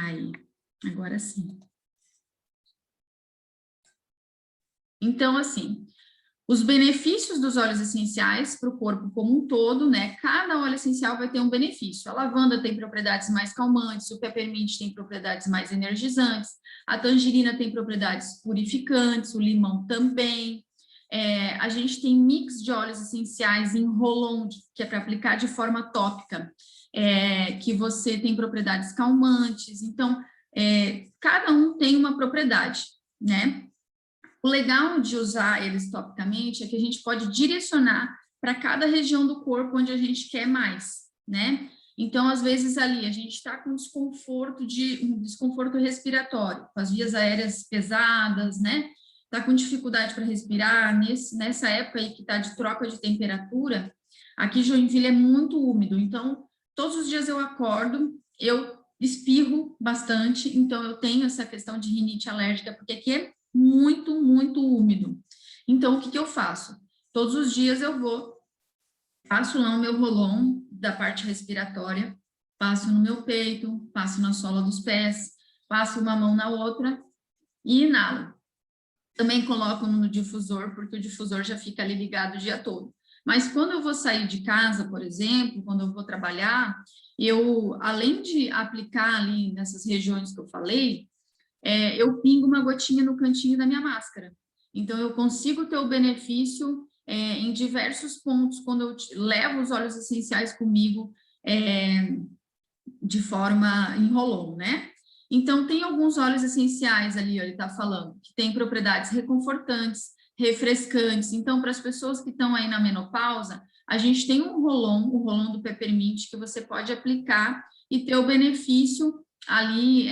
Aí, agora sim. Então, assim, os benefícios dos óleos essenciais para o corpo como um todo, né? Cada óleo essencial vai ter um benefício. A lavanda tem propriedades mais calmantes, o peppermint tem propriedades mais energizantes, a tangerina tem propriedades purificantes, o limão também. A gente tem mix de óleos essenciais em roll-on, que é para aplicar de forma tópica, que você tem propriedades calmantes. Então, cada um tem uma propriedade, né? O legal de usar eles topicamente é que a gente pode direcionar para cada região do corpo onde a gente quer mais, né? Então, às vezes, ali a gente está com um desconforto respiratório, com as vias aéreas pesadas, né? Está com dificuldade para respirar, nessa época aí que está de troca de temperatura, aqui em Joinville é muito úmido, então, todos os dias eu acordo, eu espirro bastante, então eu tenho essa questão de rinite alérgica, porque aqui é muito, muito úmido. Então, o que eu faço? Todos os dias eu passo lá o meu rolon da parte respiratória, passo no meu peito, passo na sola dos pés, passo uma mão na outra e inalo. Também coloco no difusor, porque o difusor já fica ali ligado o dia todo. Mas quando eu vou sair de casa, por exemplo, quando eu vou trabalhar, além de aplicar ali nessas regiões que eu falei, eu pingo uma gotinha no cantinho da minha máscara. Então, eu consigo ter o benefício em diversos pontos quando eu levo os óleos essenciais comigo de forma em roll-on, né? Então, tem alguns óleos essenciais ali, ó, ele está falando, que tem propriedades reconfortantes, refrescantes. Então, para as pessoas que estão aí na menopausa, a gente tem o rolon do peppermint, que você pode aplicar e ter o benefício ali,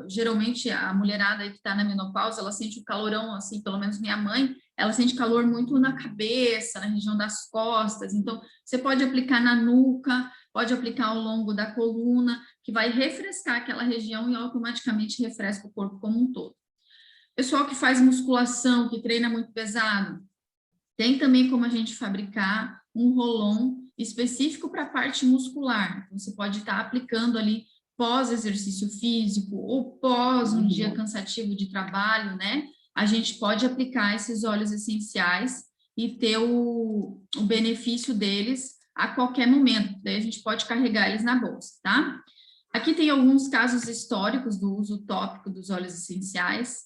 geralmente a mulherada que está na menopausa, ela sente o calorão, assim, pelo menos minha mãe, ela sente calor muito na cabeça, na região das costas, então você pode aplicar na nuca, pode aplicar ao longo da coluna, que vai refrescar aquela região e automaticamente refresca o corpo como um todo. Pessoal que faz musculação, que treina muito pesado, tem também como a gente fabricar um roll-on específico para a parte muscular. Você pode estar aplicando ali pós-exercício físico ou pós um dia cansativo de trabalho, né? A gente pode aplicar esses óleos essenciais e ter o benefício deles a qualquer momento. Daí a gente pode carregar eles na bolsa, tá? Aqui tem alguns casos históricos do uso tópico dos óleos essenciais.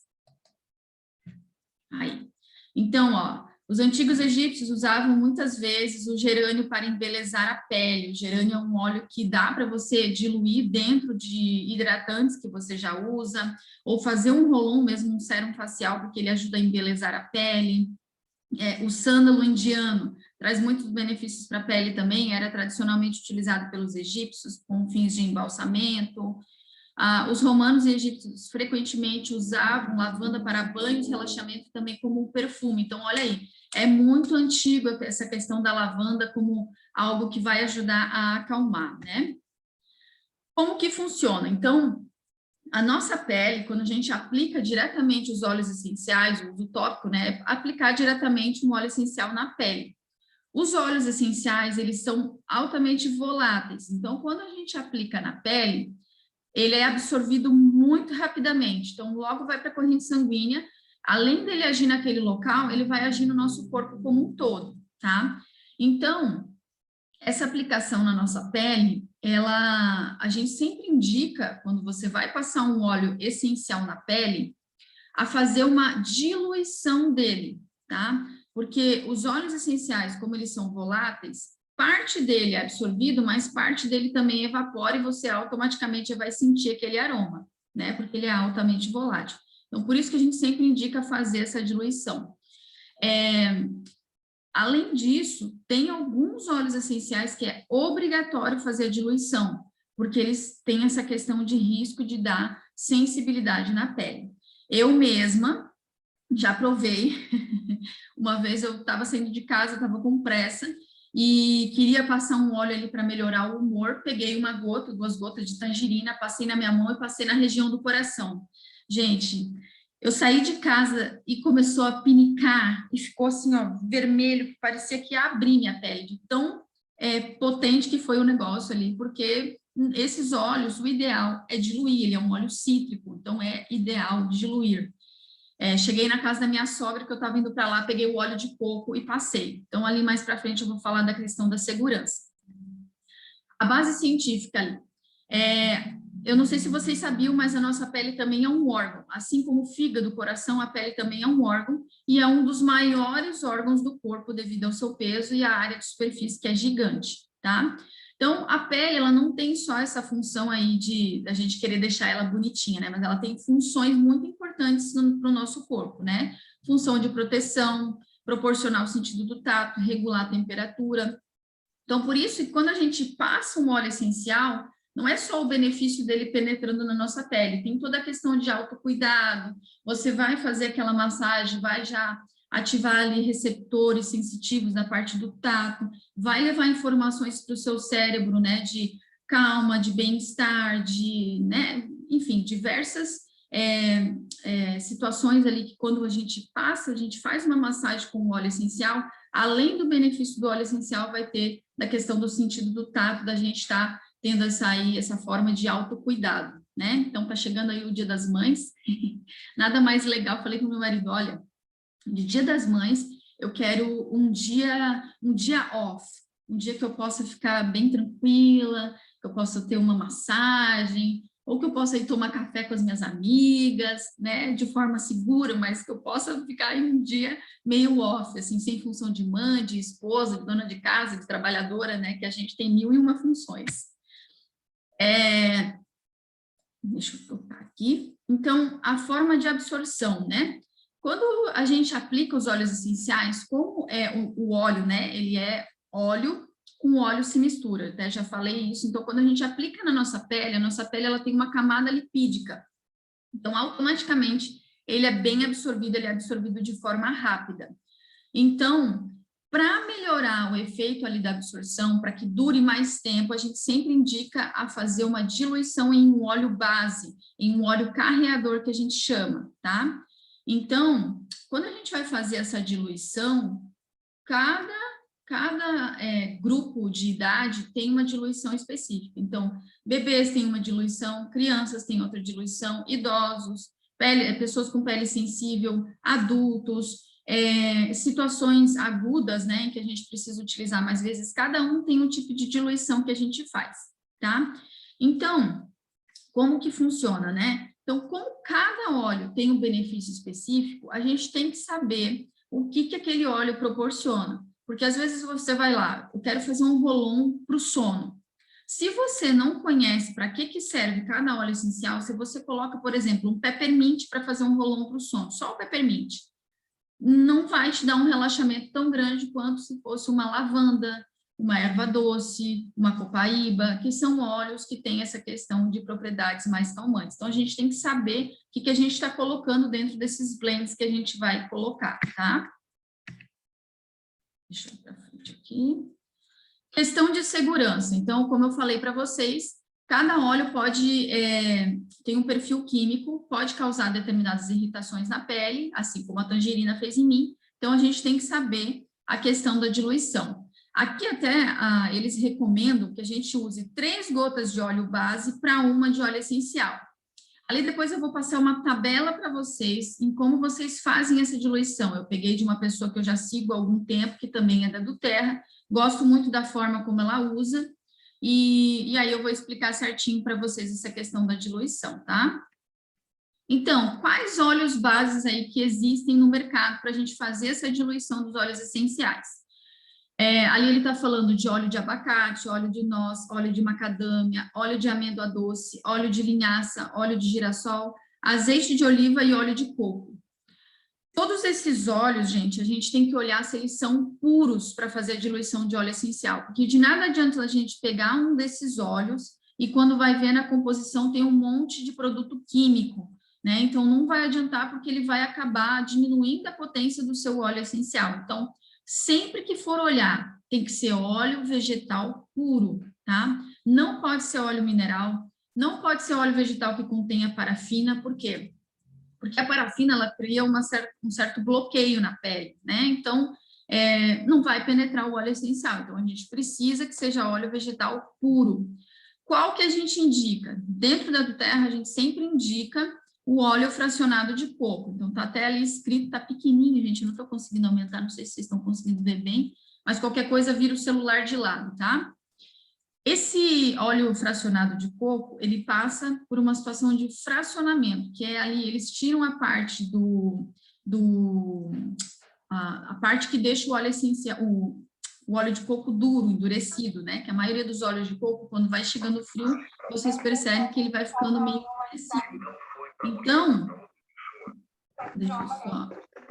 Aí. Então, ó, os antigos egípcios usavam muitas vezes o gerânio para embelezar a pele. O gerânio é um óleo que dá para você diluir dentro de hidratantes que você já usa, ou fazer um roll-on mesmo, um sérum facial, porque ele ajuda a embelezar a pele. O sândalo indiano traz muitos benefícios para a pele também, era tradicionalmente utilizado pelos egípcios com fins de embalsamento. Os romanos e egípcios frequentemente usavam lavanda para banhos, relaxamento também como um perfume. Então, olha aí, é muito antigo essa questão da lavanda como algo que vai ajudar a acalmar, né? Como que funciona? Então, a nossa pele, quando a gente aplica diretamente os óleos essenciais, o uso tópico, né? Aplicar diretamente um óleo essencial na pele. Os óleos essenciais, eles são altamente voláteis. Então, quando a gente aplica na pele, ele é absorvido muito rapidamente. Então, logo vai para a corrente sanguínea. Além dele agir naquele local, ele vai agir no nosso corpo como um todo, tá? Então, essa aplicação na nossa pele, a gente sempre indica, quando você vai passar um óleo essencial na pele, a fazer uma diluição dele, tá? Porque os óleos essenciais, como eles são voláteis, parte dele é absorvido, mas parte dele também evapora e você automaticamente vai sentir aquele aroma, né? Porque ele é altamente volátil. Então, por isso que a gente sempre indica fazer essa diluição. Além disso, tem alguns óleos essenciais que é obrigatório fazer a diluição, porque eles têm essa questão de risco de dar sensibilidade na pele. Eu mesma já provei, uma vez eu estava saindo de casa, estava com pressa, e queria passar um óleo ali para melhorar o humor, peguei uma gota, 2 gotas de tangerina, passei na minha mão e passei na região do coração. Gente, eu saí de casa e começou a pinicar, e ficou assim, ó, vermelho, que parecia que ia abrir minha pele, de tão potente que foi o negócio ali, porque esses óleos, o ideal é diluir, ele é um óleo cítrico, então é ideal diluir. Cheguei na casa da minha sogra, que eu estava indo para lá, peguei o óleo de coco e passei. Então, ali mais para frente, eu vou falar da questão da segurança. A base científica ali. Eu não sei se vocês sabiam, mas a nossa pele também é um órgão. Assim como o fígado, o coração, a pele também é um órgão e é um dos maiores órgãos do corpo devido ao seu peso e a área de superfície que é gigante, tá? Então, a pele, ela não tem só essa função aí da gente querer deixar ela bonitinha, né? Mas ela tem funções muito importantes para o nosso corpo, né? Função de proteção, proporcionar o sentido do tato, regular a temperatura. Então, por isso, quando a gente passa um óleo essencial, não é só o benefício dele penetrando na nossa pele, tem toda a questão de autocuidado, você vai fazer aquela massagem, vai já ativar ali receptores sensitivos da parte do tato, vai levar informações para o seu cérebro, né, de calma, de bem-estar, né, enfim, diversas situações ali que quando a gente passa, a gente faz uma massagem com óleo essencial, além do benefício do óleo essencial, vai ter da questão do sentido do tato, da gente estar tendo essa forma de autocuidado, né? Então, tá chegando aí o Dia das Mães, nada mais legal, falei com meu marido, olha, de Dia das Mães, eu quero um dia off, um dia que eu possa ficar bem tranquila, que eu possa ter uma massagem, ou que eu possa ir tomar café com as minhas amigas, né, de forma segura, mas que eu possa ficar em um dia meio off, assim, sem função de mãe, de esposa, de dona de casa, de trabalhadora, né, que a gente tem 1001 funções. Deixa eu tocar aqui. Então, a forma de absorção, né? Quando a gente aplica os óleos essenciais, como é o óleo, né? Ele é óleo com óleo se mistura, até já falei isso. Então, quando a gente aplica na nossa pele, a nossa pele ela tem uma camada lipídica. Então, automaticamente, ele é bem absorvido, ele é absorvido de forma rápida. Então, para melhorar o efeito ali da absorção, para que dure mais tempo, a gente sempre indica a fazer uma diluição em um óleo base, em um óleo carreador que a gente chama, tá? Então, quando a gente vai fazer essa diluição, cada grupo de idade tem uma diluição específica. Então, bebês têm uma diluição, crianças têm outra diluição, idosos, pessoas com pele sensível, adultos, situações agudas, né, em que a gente precisa utilizar mais vezes, cada um tem um tipo de diluição que a gente faz, tá? Então, como que funciona, né? Então, como cada óleo tem um benefício específico, a gente tem que saber o que aquele óleo proporciona. Porque às vezes você vai lá, eu quero fazer um rolon para o sono. Se você não conhece para que serve cada óleo essencial, se você coloca, por exemplo, um peppermint para fazer um rolon para o sono, só o peppermint, não vai te dar um relaxamento tão grande quanto se fosse uma lavanda, uma erva doce, uma copaíba, que são óleos que têm essa questão de propriedades mais calmantes. Então, a gente tem que saber o que a gente está colocando dentro desses blends que a gente vai colocar, tá? Deixa eu ir para frente aqui. Questão de segurança. Então, como eu falei para vocês, cada óleo tem um perfil químico, pode causar determinadas irritações na pele, assim como a tangerina fez em mim. Então, a gente tem que saber a questão da diluição. Aqui até eles recomendam que a gente use 3 gotas de óleo base para 1 de óleo essencial. Ali depois eu vou passar uma tabela para vocês em como vocês fazem essa diluição. Eu peguei de uma pessoa que eu já sigo há algum tempo, que também é da do Terra, gosto muito da forma como ela usa, e aí eu vou explicar certinho para vocês essa questão da diluição, tá? Então, quais óleos bases aí que existem no mercado para a gente fazer essa diluição dos óleos essenciais? Ali ele está falando de óleo de abacate, óleo de noz, óleo de macadâmia, óleo de amêndoa doce, óleo de linhaça, óleo de girassol, azeite de oliva e óleo de coco. Todos esses óleos, gente, a gente tem que olhar se eles são puros para fazer a diluição de óleo essencial, porque de nada adianta a gente pegar um desses óleos e quando vai ver na composição tem um monte de produto químico, né? Então, não vai adiantar porque ele vai acabar diminuindo a potência do seu óleo essencial. Então, sempre que for olhar, tem que ser óleo vegetal puro, tá? Não pode ser óleo mineral, não pode ser óleo vegetal que contenha parafina, por quê? Porque a parafina, ela cria um certo bloqueio na pele, né? Então, não vai penetrar o óleo essencial. Então, a gente precisa que seja óleo vegetal puro. Qual que a gente indica? Dentro da Aduterra, a gente sempre indica o óleo fracionado de coco. Então, tá até ali escrito, tá pequenininho, gente, eu não tô conseguindo aumentar, não sei se vocês estão conseguindo ver bem, mas qualquer coisa vira o celular de lado, tá? Esse óleo fracionado de coco, ele passa por uma situação de fracionamento, que é ali, eles tiram a parte a parte que deixa o óleo essencial, o óleo de coco duro, endurecido, né? Que a maioria dos óleos de coco, quando vai chegando o frio, vocês percebem que ele vai ficando meio endurecido. Então, deixa eu só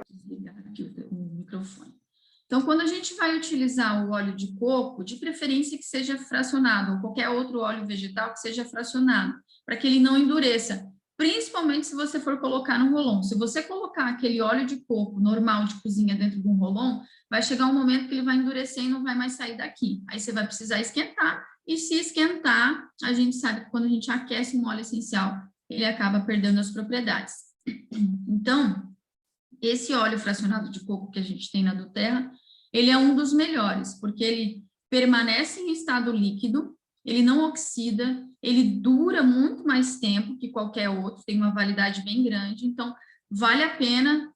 desligar aqui o microfone. Então, quando a gente vai utilizar o óleo de coco, de preferência que seja fracionado, ou qualquer outro óleo vegetal que seja fracionado, para que ele não endureça, principalmente se você for colocar no rolon. Se você colocar aquele óleo de coco normal de cozinha dentro de um rolon, vai chegar um momento que ele vai endurecer e não vai mais sair daqui. Aí você vai precisar esquentar, e se esquentar, a gente sabe que quando a gente aquece um óleo essencial, ele acaba perdendo as propriedades. Então, esse óleo fracionado de coco que a gente tem na Aduterra, ele é um dos melhores, porque ele permanece em estado líquido, ele não oxida, ele dura muito mais tempo que qualquer outro, tem uma validade bem grande, então vale a pena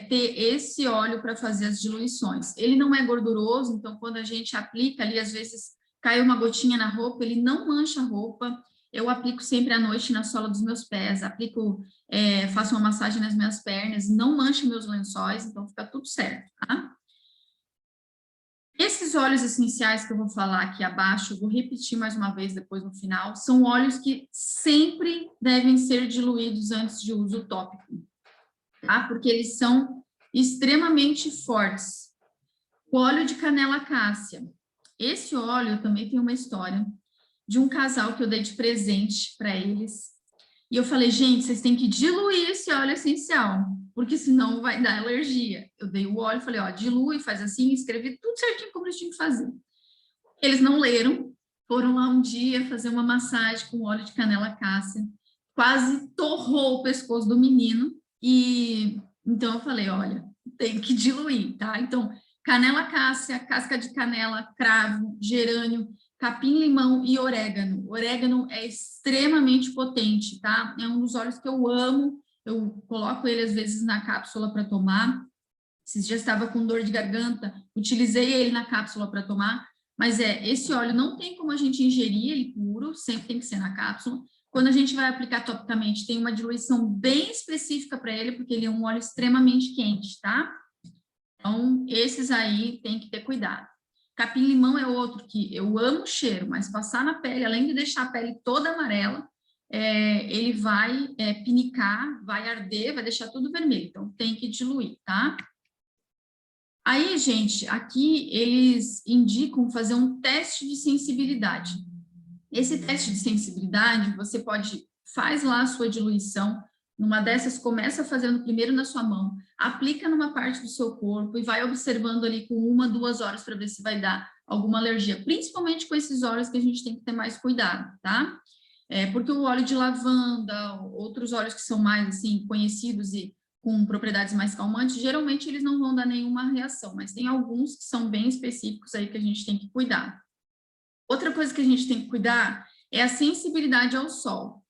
ter esse óleo para fazer as diluições. Ele não é gorduroso, então quando a gente aplica ali, às vezes cai uma gotinha na roupa, ele não mancha a roupa. Eu aplico sempre à noite na sola dos meus pés, faço uma massagem nas minhas pernas, não mancha meus lençóis, então fica tudo certo, tá? Esses óleos essenciais que eu vou falar aqui abaixo, eu vou repetir mais uma vez depois no final, são óleos que sempre devem ser diluídos antes de uso tópico, tá? Porque eles são extremamente fortes. O óleo de canela cássia. Esse óleo também tem uma história de um casal que eu dei de presente para eles. E eu falei, gente, vocês têm que diluir esse óleo essencial, porque senão vai dar alergia. Eu dei o óleo, falei, ó, dilui, faz assim, escrevi tudo certinho como eles tinham que fazer. Eles não leram, foram lá um dia fazer uma massagem com óleo de canela cássia, quase torrou o pescoço do menino, e então eu falei, olha, tem que diluir, tá? Então, canela cássia, casca de canela, cravo, gerânio, capim-limão e orégano. Orégano é extremamente potente, tá? É um dos óleos que eu amo, eu coloco ele às vezes na cápsula para tomar. Esses dias estava com dor de garganta, utilizei ele na cápsula para tomar, mas esse óleo não tem como a gente ingerir ele puro, sempre tem que ser na cápsula. Quando a gente vai aplicar topicamente, tem uma diluição bem específica para ele, porque ele é um óleo extremamente quente, tá? Então, esses aí tem que ter cuidado. Capim-limão é outro que eu amo o cheiro, mas passar na pele, além de deixar a pele toda amarela, ele vai pinicar, vai arder, vai deixar tudo vermelho. Então, tem que diluir, tá? Aí, gente, aqui eles indicam fazer um teste de sensibilidade. Esse teste de sensibilidade, você faz lá a sua diluição, numa dessas, começa fazendo primeiro na sua mão, aplica numa parte do seu corpo e vai observando ali com 1, 2 horas para ver se vai dar alguma alergia, principalmente com esses óleos que a gente tem que ter mais cuidado, tá? Porque o óleo de lavanda, outros óleos que são mais, assim, conhecidos e com propriedades mais calmantes, geralmente eles não vão dar nenhuma reação, mas tem alguns que são bem específicos aí que a gente tem que cuidar. Outra coisa que a gente tem que cuidar é a sensibilidade ao sol.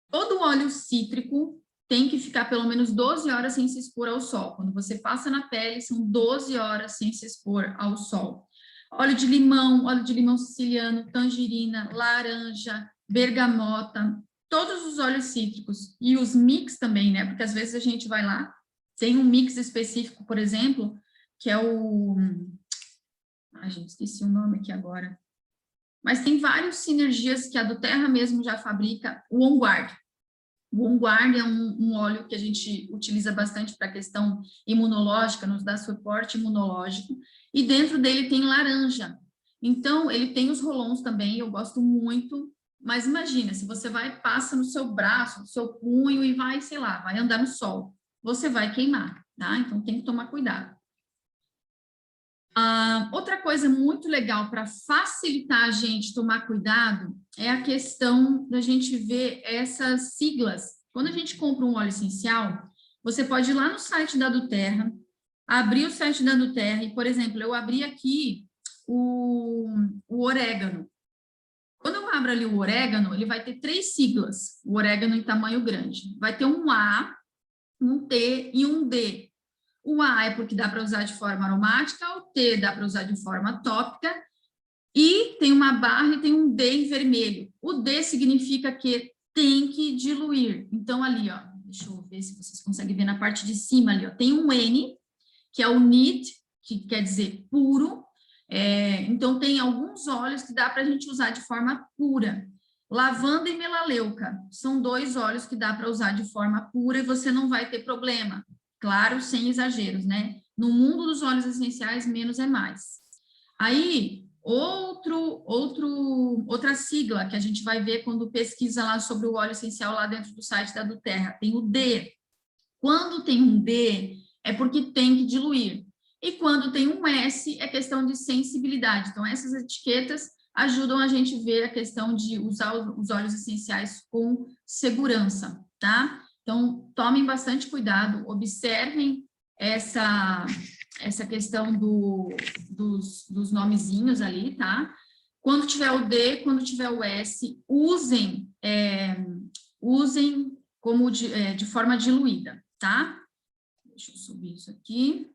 Todo óleo cítrico tem que ficar pelo menos 12 horas sem se expor ao sol. Quando você passa na pele, são 12 horas sem se expor ao sol. Óleo de limão siciliano, tangerina, laranja, bergamota, todos os óleos cítricos e os mix também, né? Porque às vezes a gente vai lá, tem um mix específico, por exemplo, que é o... Ai, gente, esqueci o nome aqui agora. Mas tem vários sinergias que a Aduterra mesmo já fabrica, o On Guard. O On Guard é um óleo que a gente utiliza bastante para a questão imunológica, nos dá suporte imunológico, e dentro dele tem laranja. Então, ele tem os rolons também, eu gosto muito, mas imagina, se você passa no seu braço, no seu punho e vai, sei lá, vai andar no sol, você vai queimar, tá? Então, tem que tomar cuidado. Outra coisa muito legal para facilitar a gente tomar cuidado é a questão da gente ver essas siglas. Quando a gente compra um óleo essencial, você pode ir lá no site da Aduterra, abrir o site da Aduterra e, por exemplo, eu abri aqui o orégano. Quando eu abro ali o orégano, ele vai ter 3 siglas, o orégano em tamanho grande. Vai ter um A, um T e um D. O A é porque dá para usar de forma aromática, o T dá para usar de forma tópica, e tem uma barra e tem um D em vermelho. O D significa que tem que diluir. Então, ali, ó, deixa eu ver se vocês conseguem ver na parte de cima ali, ó, tem um N, que é o NIT, que quer dizer puro. Então, tem alguns óleos que dá para a gente usar de forma pura. Lavanda e melaleuca são 2 óleos que dá para usar de forma pura e você não vai ter problema. Claro, sem exageros, né? No mundo dos óleos essenciais, menos é mais. Aí, outra sigla que a gente vai ver quando pesquisa lá sobre o óleo essencial lá dentro do site da Duterra, tem o D. Quando tem um D, é porque tem que diluir. E quando tem um S, é questão de sensibilidade. Então, essas etiquetas ajudam a gente a ver a questão de usar os óleos essenciais com segurança, tá? Então, tomem bastante cuidado, observem essa questão dos nomezinhos ali, tá? Quando tiver o D, quando tiver o S, usem como de forma diluída, tá? Deixa eu subir isso aqui.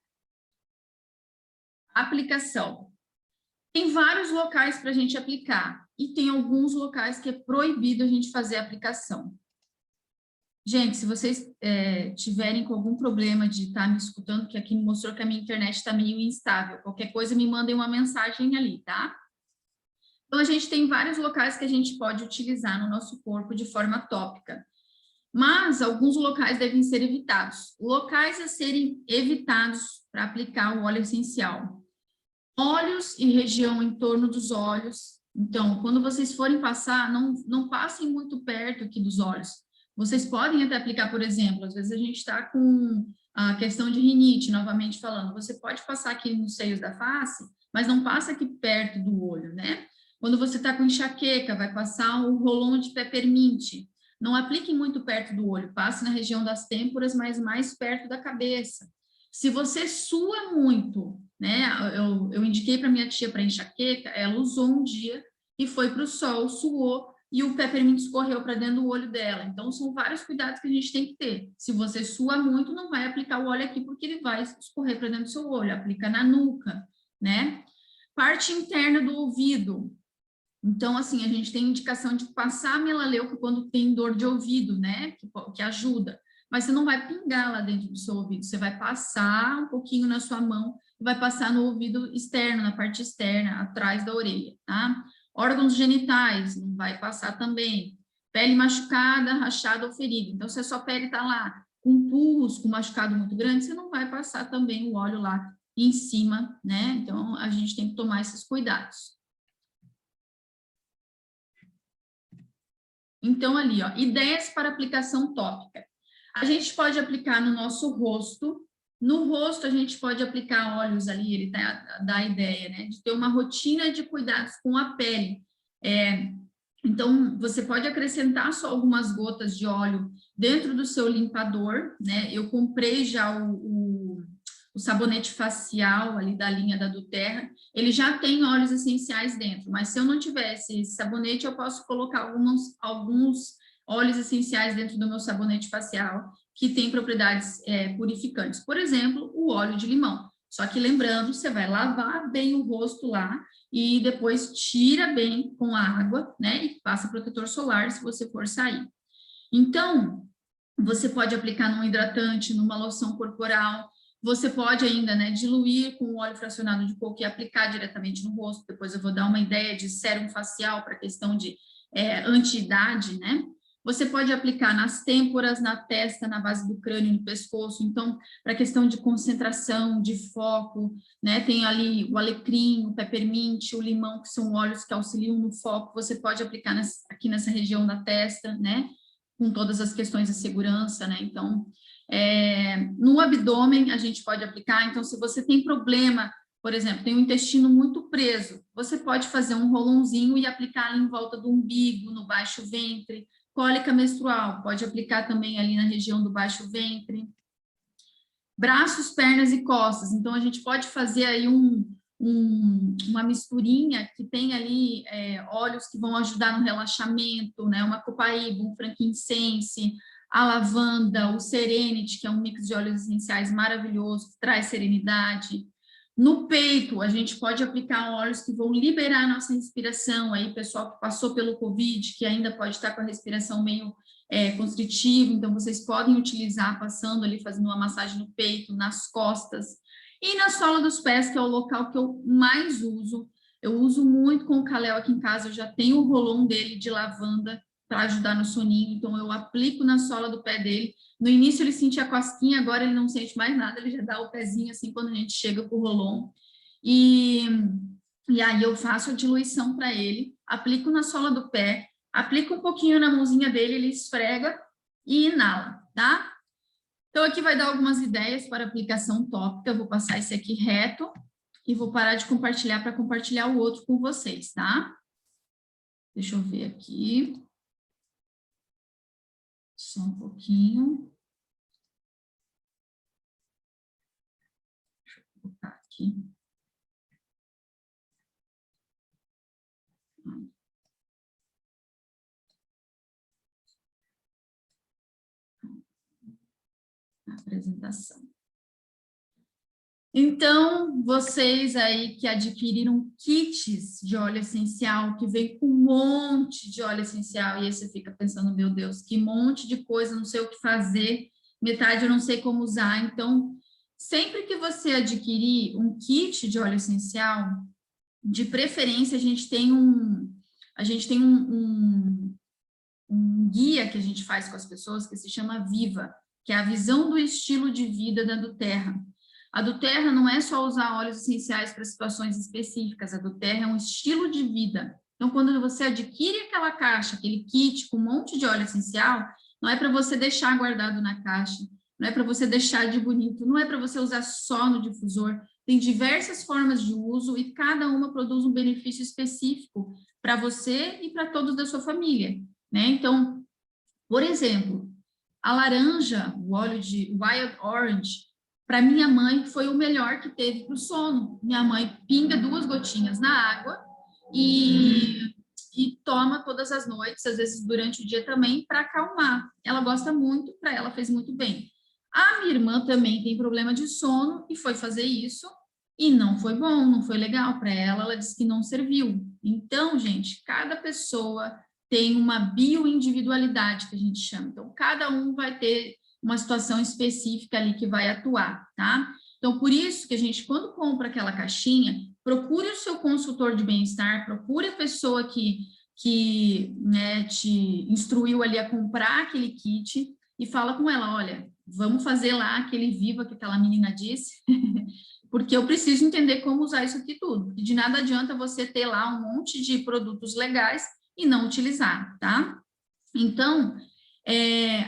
Aplicação. Tem vários locais para a gente aplicar e tem alguns locais que é proibido a gente fazer a aplicação. Gente, se vocês tiverem com algum problema de estar me escutando, que aqui me mostrou que a minha internet está meio instável, qualquer coisa me mandem uma mensagem ali, tá? Então, a gente tem vários locais que a gente pode utilizar no nosso corpo de forma tópica, mas alguns locais devem ser evitados. Locais a serem evitados para aplicar o óleo essencial. Olhos e região em torno dos olhos. Então, quando vocês forem passar, não passem muito perto aqui dos olhos. Vocês podem até aplicar, por exemplo, às vezes a gente está com a questão de rinite, novamente falando, você pode passar aqui nos seios da face, mas não passa aqui perto do olho, né? Quando você está com enxaqueca, vai passar o rolon de peppermint. Não aplique muito perto do olho, passe na região das têmporas, mas mais perto da cabeça. Se você sua muito, né? Eu indiquei para minha tia para enxaqueca, ela usou um dia e foi para o sol, suou, e o peppermint escorreu para dentro do olho dela. Então, são vários cuidados que a gente tem que ter. Se você sua muito, não vai aplicar o óleo aqui, porque ele vai escorrer para dentro do seu olho. Aplica na nuca, né? Parte interna do ouvido. Então, assim, a gente tem indicação de passar a melaleuca quando tem dor de ouvido, né? Que ajuda. Mas você não vai pingar lá dentro do seu ouvido. Você vai passar um pouquinho na sua mão e vai passar no ouvido externo, na parte externa, atrás da orelha, tá? Órgãos genitais, não vai passar também. Pele machucada, rachada ou ferida. Então, se a sua pele está lá com pus, com machucado muito grande, você não vai passar também o óleo lá em cima, né? Então, a gente tem que tomar esses cuidados. Então, ali, ó, ideias para aplicação tópica. A gente pode aplicar no nosso rosto. No rosto, a gente pode aplicar óleos ali, ele dá a ideia, né? De ter uma rotina de cuidados com a pele. Então, você pode acrescentar só algumas gotas de óleo dentro do seu limpador, né? Eu comprei já o sabonete facial ali da linha da Duterra, ele já tem óleos essenciais dentro, mas se eu não tivesse esse sabonete, eu posso colocar alguns óleos essenciais dentro do meu sabonete facial, que tem propriedades purificantes. Por exemplo, o óleo de limão. Só que lembrando, você vai lavar bem o rosto lá e depois tira bem com a água, né? E passa protetor solar se você for sair. Então, você pode aplicar num hidratante, numa loção corporal. Você pode ainda, né, diluir com óleo fracionado de coco e aplicar diretamente no rosto. Depois eu vou dar uma ideia de sérum facial para questão de anti-idade, né? Você pode aplicar nas têmporas, na testa, na base do crânio, no pescoço. Então, para questão de concentração, de foco, né? Tem ali o alecrim, o peppermint, o limão, que são óleos que auxiliam no foco. Você pode aplicar aqui nessa região da testa, né? Com todas as questões de segurança, né? Então, no abdômen a gente pode aplicar. Então, se você tem problema, por exemplo, tem o intestino muito preso, você pode fazer um rolãozinho e aplicar ali em volta do umbigo, no baixo ventre. Cólica menstrual, pode aplicar também ali na região do baixo ventre. Braços, pernas e costas. Então, a gente pode fazer aí uma misturinha que tem ali óleos que vão ajudar no relaxamento, né? Uma copaíba, um frankincense, a lavanda, o serenity, que é um mix de óleos essenciais maravilhoso, que traz serenidade. No peito, a gente pode aplicar óleos que vão liberar a nossa respiração, aí pessoal que passou pelo Covid, que ainda pode estar com a respiração meio constritiva, então vocês podem utilizar passando ali, fazendo uma massagem no peito, nas costas, e na sola dos pés, que é o local que eu mais uso. Eu uso muito com o Kalel aqui em casa, eu já tenho o rolão dele de lavanda para ajudar no soninho, então eu aplico na sola do pé dele. No início ele sentia cosquinha, agora ele não sente mais nada, ele já dá o pezinho assim quando a gente chega com o rolão. E aí eu faço a diluição para ele, aplico na sola do pé, aplico um pouquinho na mãozinha dele, ele esfrega e inala, tá? Então, aqui vai dar algumas ideias para aplicação tópica. Eu vou passar esse aqui reto e vou parar de compartilhar para compartilhar o outro com vocês, tá? Deixa eu ver aqui. Só um pouquinho. Deixa eu colocar aqui. Apresentação. Então, vocês aí que adquiriram kits de óleo essencial, que vem com um monte de óleo essencial, e aí você fica pensando, meu Deus, que monte de coisa, não sei o que fazer, metade eu não sei como usar. Então, sempre que você adquirir um kit de óleo essencial, de preferência, a gente tem um guia que a gente faz com as pessoas, que se chama Viva, que é a visão do estilo de vida da doTERRA. A doTERRA não é só usar óleos essenciais para situações específicas, a doTERRA é um estilo de vida. Então, quando você adquire aquela caixa, aquele kit com um monte de óleo essencial, não é para você deixar guardado na caixa, não é para você deixar de bonito, não é para você usar só no difusor. Tem diversas formas de uso e cada uma produz um benefício específico para você e para todos da sua família, né? Então, por exemplo, a laranja, o óleo de Wild Orange, para minha mãe foi o melhor que teve para o sono. Minha mãe pinga 2 gotinhas na água e toma todas as noites, às vezes durante o dia também, para acalmar. Ela gosta muito, para ela fez muito bem. A minha irmã também tem problema de sono e foi fazer isso e não foi bom, não foi legal para ela, ela disse que não serviu. Então, gente, cada pessoa tem uma bioindividualidade, que a gente chama. Então, cada um vai ter uma situação específica ali que vai atuar, tá? Então, por isso que a gente, quando compra aquela caixinha, procure o seu consultor de bem-estar, procure a pessoa que né, te instruiu ali a comprar aquele kit e fala com ela, olha, vamos fazer lá aquele Viva que aquela menina disse, porque eu preciso entender como usar isso aqui tudo. E de nada adianta você ter lá um monte de produtos legais e não utilizar, tá? Então,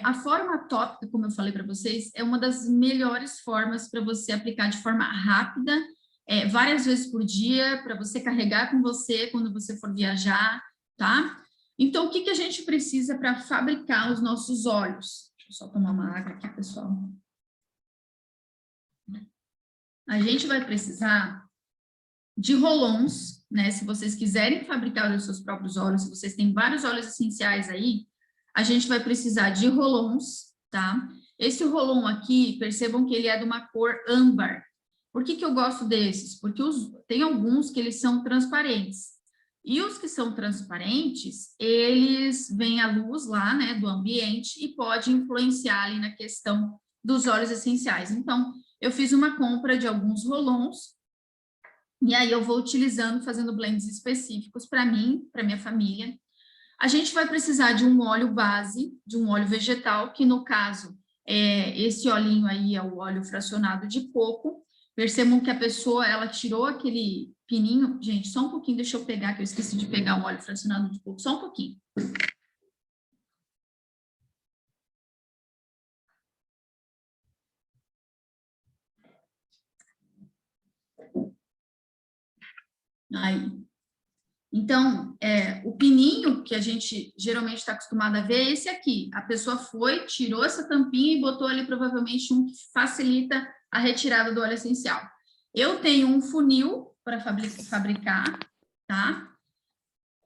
a forma tópica, como eu falei para vocês, é uma das melhores formas para você aplicar de forma rápida, várias vezes por dia, para você carregar com você quando você for viajar, tá? Então, o que, que a gente precisa para fabricar os nossos óleos? Deixa eu só tomar uma água aqui, pessoal. A gente vai precisar de rolons, né? Se vocês quiserem fabricar os seus próprios óleos, se vocês têm vários óleos essenciais aí, a gente vai precisar de rolons, tá? Esse rolon aqui, percebam que ele é de uma cor âmbar. Por que que eu gosto desses? Porque tem alguns que eles são transparentes. E os que são transparentes, eles veem a luz lá, né, do ambiente e pode influenciar ali na questão dos óleos essenciais. Então, eu fiz uma compra de alguns rolons e aí eu vou utilizando, fazendo blends específicos para mim, para minha família. A gente vai precisar de um óleo base, de um óleo vegetal, que no caso, esse olhinho aí é o óleo fracionado de coco. Percebam que a pessoa, ela tirou aquele pininho. Gente, só um pouquinho, deixa eu pegar, que eu esqueci de pegar o óleo fracionado de coco, só um pouquinho. Aí. Então, o pininho que a gente geralmente está acostumado a ver é esse aqui. A pessoa foi, tirou essa tampinha e botou ali provavelmente um que facilita a retirada do óleo essencial. Eu tenho um funil para fabricar, tá?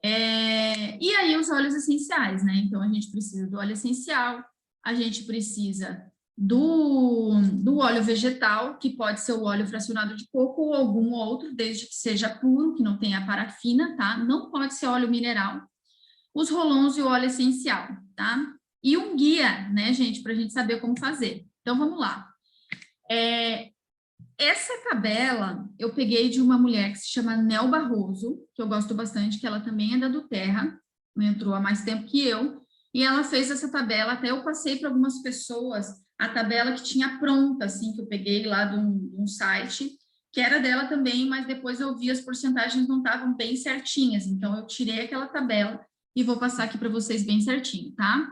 E aí os óleos essenciais, né? Então, a gente precisa do óleo essencial, a gente precisa do óleo vegetal, que pode ser o óleo fracionado de coco ou algum outro, desde que seja puro, que não tenha parafina, tá? Não pode ser óleo mineral. Os rolons e o óleo essencial, tá? E um guia, né, gente, para a gente saber como fazer. Então, vamos lá. Essa tabela eu peguei de uma mulher que se chama Nel Barroso, que eu gosto bastante, que ela também é da do Terra, entrou há mais tempo que eu, e ela fez essa tabela, até eu passei para algumas pessoas a tabela que tinha pronta, assim, que eu peguei lá de um site, que era dela também, mas depois eu vi as porcentagens não estavam bem certinhas, então eu tirei aquela tabela e vou passar aqui para vocês bem certinho, tá?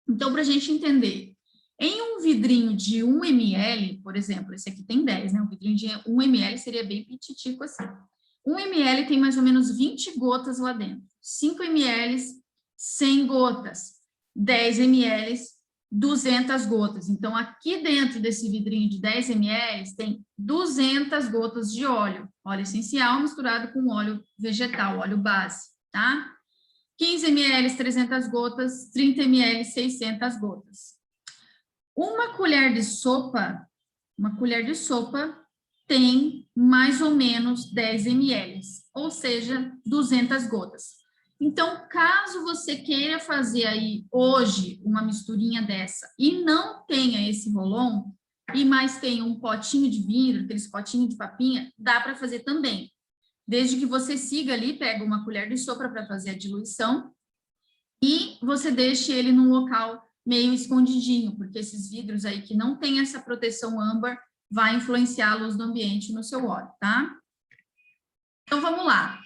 Então, para a gente entender, em um vidrinho de 1 ml, por exemplo, esse aqui tem 10, né? Um vidrinho de 1 ml seria bem pititico assim. 1 ml tem mais ou menos 20 gotas lá dentro. 5 ml, 100 gotas. 10 ml, 200 gotas. Então, aqui dentro desse vidrinho de 10 ml, tem 200 gotas de óleo. Óleo essencial misturado com óleo vegetal, óleo base, tá? 15 ml, 300 gotas. 30 ml, 600 gotas. Uma colher de sopa tem mais ou menos 10 ml, ou seja, 200 gotas. Então, caso você queira fazer aí hoje uma misturinha dessa e não tenha esse rolon, e mais tenha um potinho de vidro, aqueles potinhos de papinha, dá para fazer também. Desde que você siga ali, pega uma colher de sopa para fazer a diluição e você deixe ele num local meio escondidinho, porque esses vidros aí que não tem essa proteção âmbar vai influenciar a luz do ambiente no seu óleo, tá? Então, vamos lá.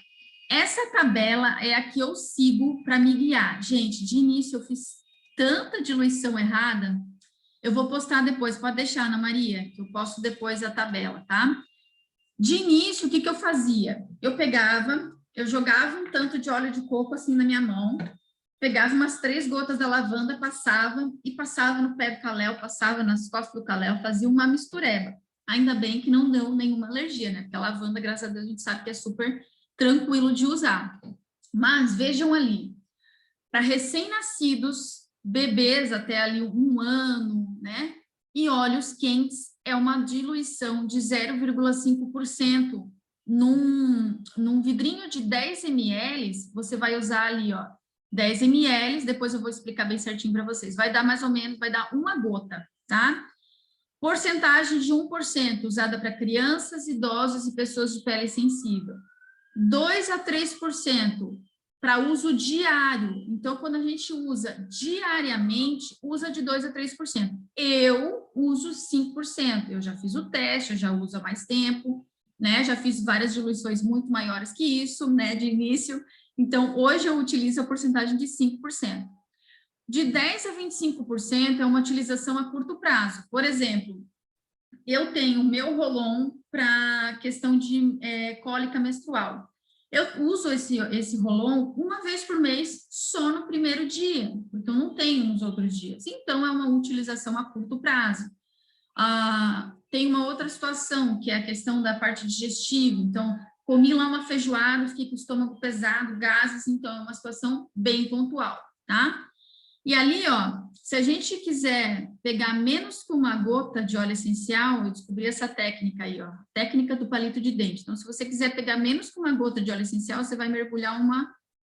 Essa tabela é a que eu sigo para me guiar. Gente, de início eu fiz tanta diluição errada, eu vou postar depois, pode deixar, Ana Maria, que eu posto depois a tabela, tá? De início, o que eu fazia? Eu jogava um tanto de óleo de coco assim na minha mão, pegava umas 3 gotas da lavanda, passava no pé do caléu, passava nas costas do caléu, fazia uma mistureba. Ainda bem que não deu nenhuma alergia, né? Porque a lavanda, graças a Deus, a gente sabe que é super tranquilo de usar. Mas vejam ali, para recém-nascidos, bebês até ali 1 ano, né? E óleos quentes é uma diluição de 0,5%. Num vidrinho de 10 ml, você vai usar ali, ó, 10 ml, depois eu vou explicar bem certinho para vocês. Vai dar mais ou menos, vai dar 1 gota, tá? Porcentagem de 1% usada para crianças, idosos e pessoas de pele sensível. 2 a 3% para uso diário. Então, quando a gente usa diariamente, usa de 2 a 3%. Eu uso 5%. Eu já fiz o teste, eu já uso há mais tempo, né? Já fiz várias diluições muito maiores que isso, né, de início. Então, hoje eu utilizo a porcentagem de 5%. De 10 a 25% é uma utilização a curto prazo. Por exemplo, eu tenho o meu rolon para questão de cólica menstrual. Eu uso esse rolon uma vez por mês, só no primeiro dia, porque eu não tenho nos outros dias. Então, é uma utilização a curto prazo. Tem uma outra situação, que é a questão da parte digestiva. Então, comi lá uma feijoada, fiquei com o estômago pesado, gases, então é uma situação bem pontual, tá? E ali, ó, se a gente quiser pegar menos que 1 gota de óleo essencial, eu descobri essa técnica aí, ó, técnica do palito de dente. Então, se você quiser pegar menos que 1 gota de óleo essencial, você vai mergulhar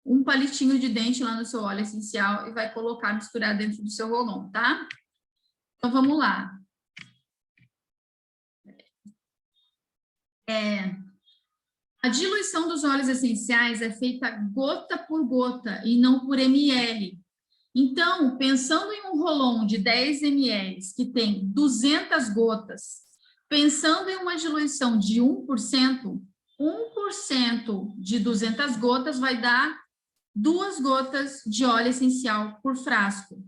um palitinho de dente lá no seu óleo essencial e vai colocar, misturar dentro do seu rolon, tá? Então, vamos lá. A diluição dos óleos essenciais é feita gota por gota e não por ml. Então, pensando em um rolon de 10 ml que tem 200 gotas, pensando em uma diluição de 1%, 1% de 200 gotas vai dar 2 gotas de óleo essencial por frasco.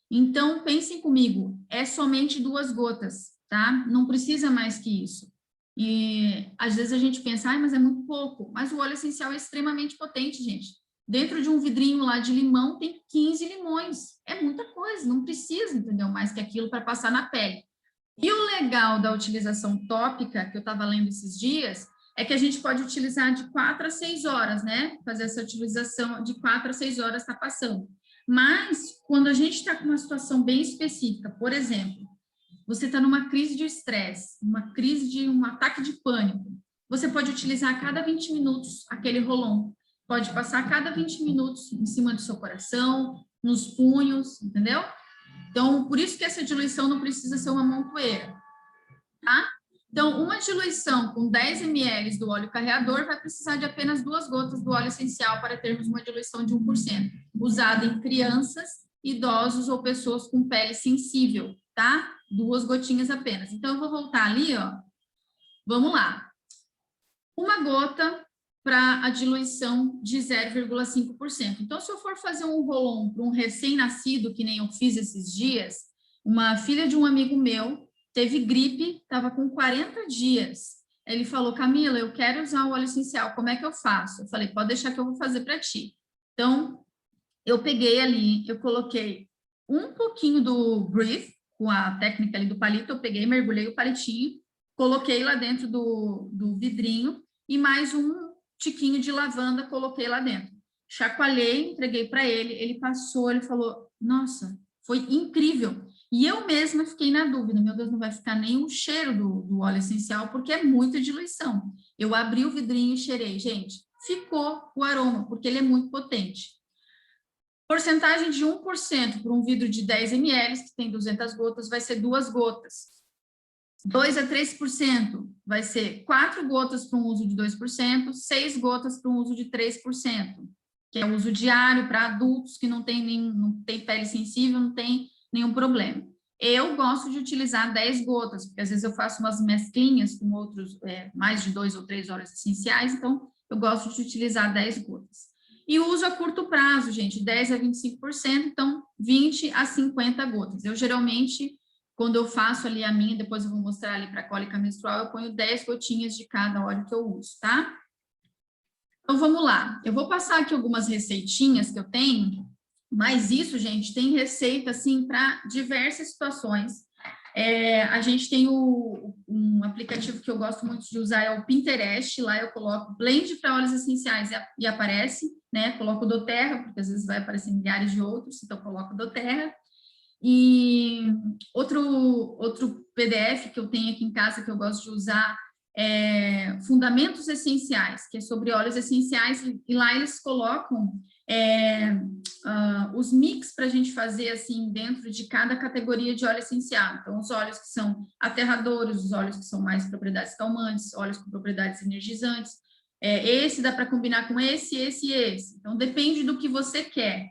Então, pensem comigo, é somente 2 gotas, tá? Não precisa mais que isso. E às vezes a gente pensa, mas é muito pouco. Mas o óleo essencial é extremamente potente, gente. Dentro de um vidrinho lá de limão tem 15 limões. É muita coisa, não precisa, entendeu? Mais que aquilo para passar na pele. E o legal da utilização tópica, que eu estava lendo esses dias, é que a gente pode utilizar de 4 a 6 horas, né? Fazer essa utilização de 4 a 6 horas está passando. Mas, quando a gente está com uma situação bem específica, por exemplo, você está numa crise de estresse, uma crise de um ataque de pânico, você pode utilizar a cada 20 minutos aquele rolon. Pode passar a cada 20 minutos em cima do seu coração, nos punhos, entendeu? Então, por isso que essa diluição não precisa ser uma montoeira, tá? Então, uma diluição com 10 ml do óleo carreador vai precisar de apenas 2 gotas do óleo essencial para termos uma diluição de 1%, usada em crianças, idosos ou pessoas com pele sensível, tá? 2 gotinhas apenas. Então, eu vou voltar ali, ó. Vamos lá. Uma gota para a diluição de 0,5%. Então, se eu for fazer um rolon para um recém-nascido, que nem eu fiz esses dias, uma filha de um amigo meu teve gripe, estava com 40 dias. Ele falou, Camila, eu quero usar o óleo essencial, como é que eu faço? Eu falei, pode deixar que eu vou fazer para ti. Então, eu peguei ali, eu coloquei um pouquinho do Breathe, com a técnica ali do palito, eu peguei, mergulhei o palitinho, coloquei lá dentro do vidrinho e mais um tiquinho de lavanda coloquei lá dentro. Chacoalhei, entreguei para ele passou, ele falou, nossa, foi incrível. E eu mesma fiquei na dúvida, meu Deus, não vai ficar nem o cheiro do óleo essencial, porque é muita diluição. Eu abri o vidrinho e cheirei, gente, ficou o aroma, porque ele é muito potente. Porcentagem de 1% para um vidro de 10 ml, que tem 200 gotas, vai ser 2 gotas. 2 a 3% vai ser 4 gotas para um uso de 2%, 6 gotas para um uso de 3%, que é uso diário para adultos que não tem pele sensível, não tem nenhum problema. Eu gosto de utilizar 10 gotas, porque às vezes eu faço umas mesclinhas com outros, mais de 2 ou 3 óleos essenciais, então eu gosto de utilizar 10 gotas. E uso a curto prazo, gente, 10 a 25%, então 20 a 50 gotas. Eu geralmente, quando eu faço ali a minha, depois eu vou mostrar ali para cólica menstrual, eu ponho 10 gotinhas de cada óleo que eu uso, tá? Então, vamos lá. Eu vou passar aqui algumas receitinhas que eu tenho, mas isso, gente, tem receita, assim, para diversas situações. A gente tem um aplicativo que eu gosto muito de usar, é o Pinterest. Lá eu coloco blend para óleos essenciais e aparece, né? Coloco doTERRA, porque às vezes vai aparecer milhares de outros, então eu coloco doTERRA. E outro PDF que eu tenho aqui em casa que eu gosto de usar é Fundamentos Essenciais, que é sobre óleos essenciais, e lá eles colocam os mix para a gente fazer assim dentro de cada categoria de óleo essencial. Então, os óleos que são aterradores, os óleos que são mais propriedades calmantes, óleos com propriedades energizantes. Esse dá para combinar com esse, esse e esse. Então, depende do que você quer.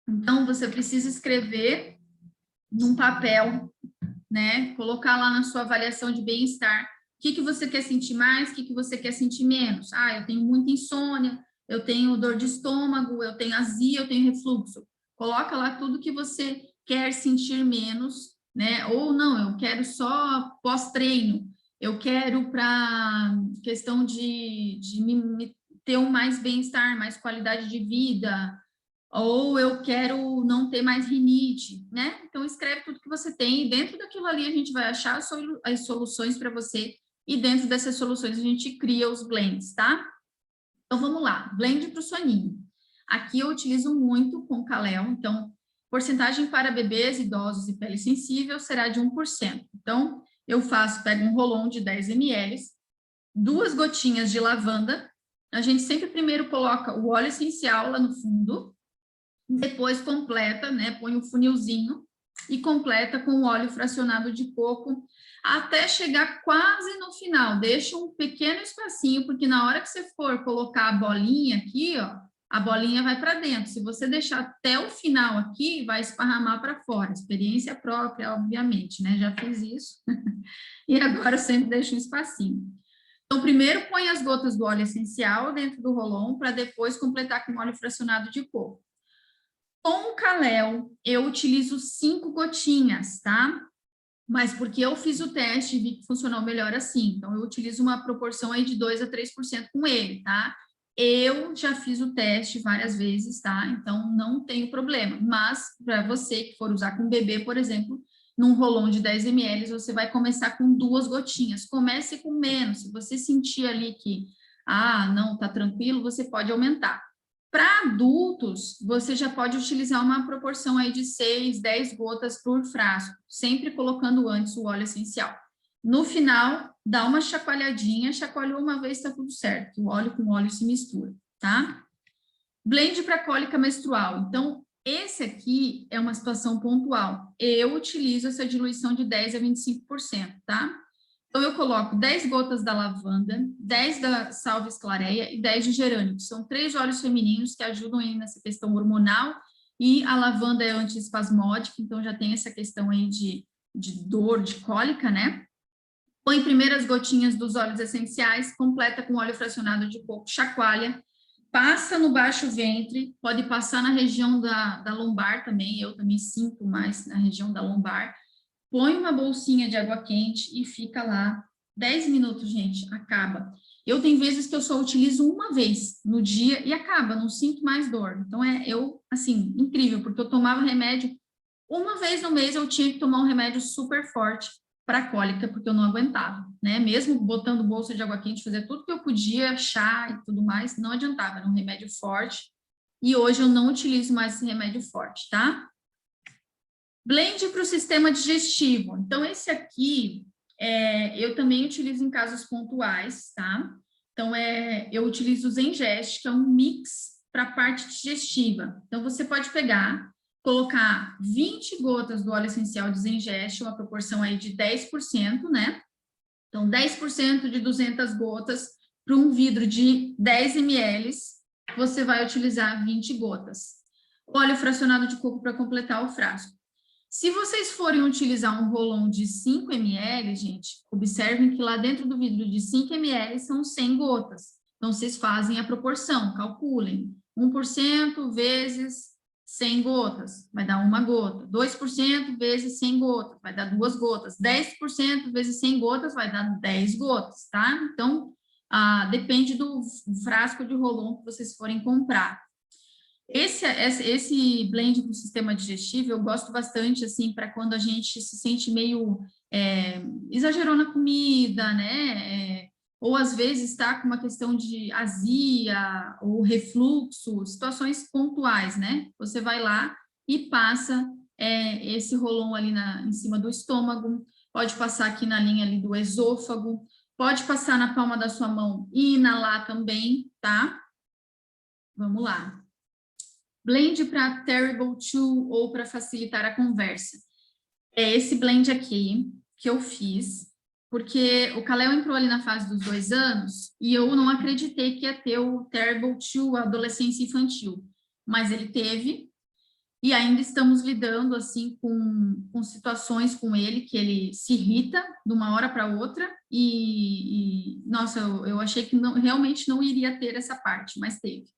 Então, você precisa escrever num papel, né? Colocar lá na sua avaliação de bem-estar. O que você quer sentir mais, o que você quer sentir menos. Ah, eu tenho muita insônia, eu tenho dor de estômago, eu tenho azia, eu tenho refluxo. Coloca lá tudo que você quer sentir menos, né? Ou não, eu quero só pós-treino. Eu quero para questão de me ter um mais bem-estar, mais qualidade de vida, ou eu quero não ter mais rinite, né? Então, escreve tudo que você tem e dentro daquilo ali a gente vai achar as soluções para você e dentro dessas soluções a gente cria os blends, tá? Então, vamos lá. Blend para o soninho. Aqui eu utilizo muito com Caléo, então, porcentagem para bebês, idosos e pele sensível será de 1%. Então, eu pego um rolon de 10 ml, 2 gotinhas de lavanda, a gente sempre primeiro coloca o óleo essencial lá no fundo, depois completa, né, põe um funilzinho e completa com óleo fracionado de coco até chegar quase no final. Deixa um pequeno espacinho, porque na hora que você for colocar a bolinha aqui, ó, a bolinha vai para dentro. Se você deixar até o final aqui, vai esparramar para fora. Experiência própria, obviamente, né? Já fiz isso. E agora eu sempre deixo um espacinho. Então, primeiro põe as gotas do óleo essencial dentro do rolon, para depois completar com óleo fracionado de coco. Com o Caléo, eu utilizo 5 gotinhas, tá? Mas porque eu fiz o teste e vi que funcionou melhor assim. Então, eu utilizo uma proporção aí de 2 a 3% com ele, tá? Eu já fiz o teste várias vezes, tá? Então, não tenho problema. Mas, para você que for usar com bebê, por exemplo, num rolão de 10 ml, você vai começar com 2 gotinhas. Comece com menos. Se você sentir ali que, não, tá tranquilo, você pode aumentar. Para adultos, você já pode utilizar uma proporção aí de 6, 10 gotas por frasco, sempre colocando antes o óleo essencial. No final, dá uma chacoalhadinha, chacoalhou uma vez, tá tudo certo. O óleo com óleo se mistura, tá? Blend para cólica menstrual. Então, esse aqui é uma situação pontual. Eu utilizo essa diluição de 10 a 25%, tá? Então, eu coloco 10 gotas da lavanda, 10 da salvia esclareia e 10 de gerânio, que são 3 óleos femininos que ajudam aí nessa questão hormonal, e a lavanda é antiespasmódica, então já tem essa questão aí de dor, de cólica, né? Põe primeiras gotinhas dos óleos essenciais, completa com óleo fracionado de coco, chacoalha, passa no baixo ventre, pode passar na região da lombar também, eu também sinto mais na região da lombar. Põe uma bolsinha de água quente e fica lá 10 minutos, gente, acaba. Eu tenho vezes que eu só utilizo uma vez no dia e acaba, não sinto mais dor. Então, assim, incrível, porque eu tomava remédio, uma vez no mês eu tinha que tomar um remédio super forte para cólica, porque eu não aguentava, né? Mesmo botando bolsa de água quente, fazer tudo que eu podia, chá e tudo mais, não adiantava, era um remédio forte. E hoje eu não utilizo mais esse remédio forte, tá? Blend para o sistema digestivo. Então, esse aqui, eu também utilizo em casos pontuais, tá? Então, eu utilizo o Zengest, que é um mix para a parte digestiva. Então, você pode pegar, colocar 20 gotas do óleo essencial de Zengest, uma proporção aí de 10%, né? Então, 10% de 200 gotas para um vidro de 10 ml, você vai utilizar 20 gotas. Óleo fracionado de coco para completar o frasco. Se vocês forem utilizar um rolão de 5 ml, gente, observem que lá dentro do vidro de 5 ml são 100 gotas. Então, vocês fazem a proporção, calculem. 1% vezes 100 gotas, vai dar 1 gota. 2% vezes 100 gotas, vai dar 2 gotas. 10% vezes 100 gotas, vai dar 10 gotas, tá? Então, depende do frasco de rolão que vocês forem comprar. Esse blend para o sistema digestivo eu gosto bastante, assim, para quando a gente se sente meio exagerou na comida, né? Ou às vezes está com uma questão de azia ou refluxo, situações pontuais, né? Você vai lá e passa esse rolão ali em cima do estômago, pode passar aqui na linha ali do esôfago, pode passar na palma da sua mão e inalar também, tá? Vamos lá. Blend para Terrible 2 ou para facilitar a conversa. É esse blend aqui que eu fiz, porque o Kalel entrou ali na fase dos 2 anos e eu não acreditei que ia ter o Terrible 2, a adolescência infantil, mas ele teve, e ainda estamos lidando assim com situações com ele, que ele se irrita de uma hora para outra, nossa, eu achei que realmente não iria ter essa parte, mas teve.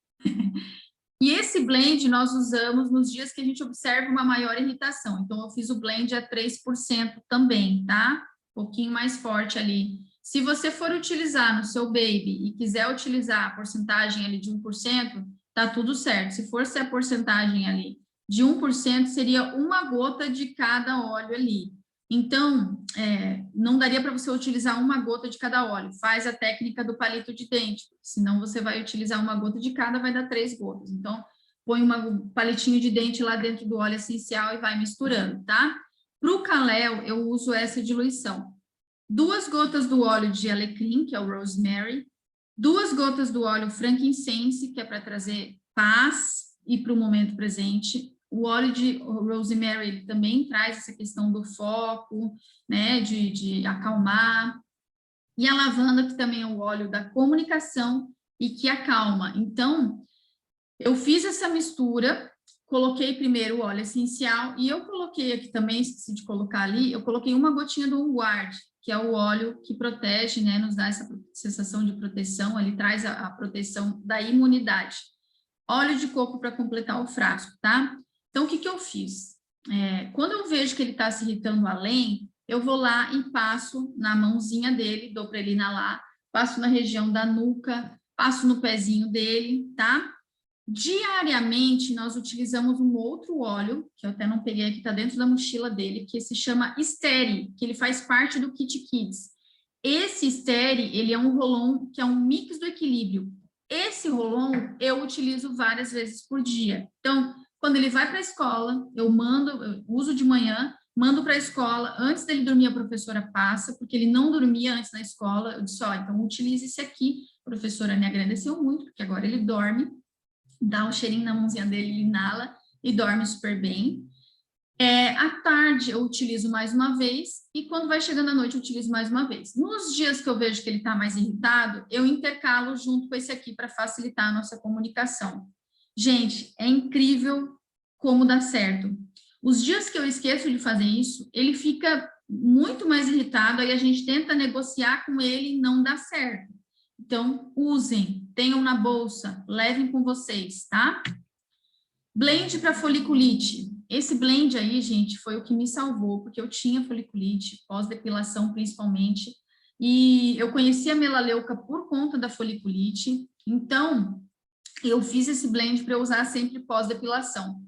E esse blend nós usamos nos dias que a gente observa uma maior irritação. Então, eu fiz o blend a 3% também, tá? Um pouquinho mais forte ali. Se você for utilizar no seu baby e quiser utilizar a porcentagem ali de 1%, tá tudo certo. Se for ser a porcentagem ali de 1%, seria 1 gota de cada óleo ali. Então, não daria para você utilizar 1 gota de cada óleo. Faz a técnica do palito de dente, senão você vai utilizar 1 gota de cada, vai dar 3 gotas. Então, põe um palitinho de dente lá dentro do óleo essencial e vai misturando, tá? Para o Kalel, eu uso essa diluição. 2 gotas do óleo de alecrim, que é o rosemary, 2 gotas do óleo frankincense, que é para trazer paz e para o momento presente. O óleo de rosemary ele também traz essa questão do foco, né, de acalmar. E a lavanda, que também é o óleo da comunicação e que acalma. Então, eu fiz essa mistura, coloquei primeiro o óleo essencial e eu coloquei aqui também, esqueci de colocar ali, eu coloquei 1 gotinha do On Guard, que é o óleo que protege, né, nos dá essa sensação de proteção, ele traz a proteção da imunidade. Óleo de coco para completar o frasco, tá? Então, o que eu fiz? Quando eu vejo que ele está se irritando além, eu vou lá e passo na mãozinha dele, dou para ele inalar, passo na região da nuca, passo no pezinho dele, tá? Diariamente, nós utilizamos um outro óleo, que eu até não peguei aqui, está dentro da mochila dele, que se chama Steri, que ele faz parte do Kit Kids. Esse Steri, ele é um roll-on que é um mix do equilíbrio. Esse roll-on eu utilizo várias vezes por dia. Então, quando ele vai para a escola, eu uso de manhã, mando para a escola, antes dele dormir a professora passa, porque ele não dormia antes na escola, eu disse, ó, então utilize esse aqui. A professora me agradeceu muito, porque agora ele dorme, dá um cheirinho na mãozinha dele, ele inala e dorme super bem. À tarde eu utilizo mais uma vez e quando vai chegando à noite eu utilizo mais uma vez. Nos dias que eu vejo que ele está mais irritado, eu intercalo junto com esse aqui para facilitar a nossa comunicação. Gente, é incrível como dá certo. Os dias que eu esqueço de fazer isso, ele fica muito mais irritado, aí a gente tenta negociar com ele e não dá certo. Então, usem, tenham na bolsa, levem com vocês, tá? Blend para foliculite. Esse blend aí, gente, foi o que me salvou, porque eu tinha foliculite, pós-depilação principalmente, e eu conheci a melaleuca por conta da foliculite, então eu fiz esse blend para eu usar sempre pós-depilação.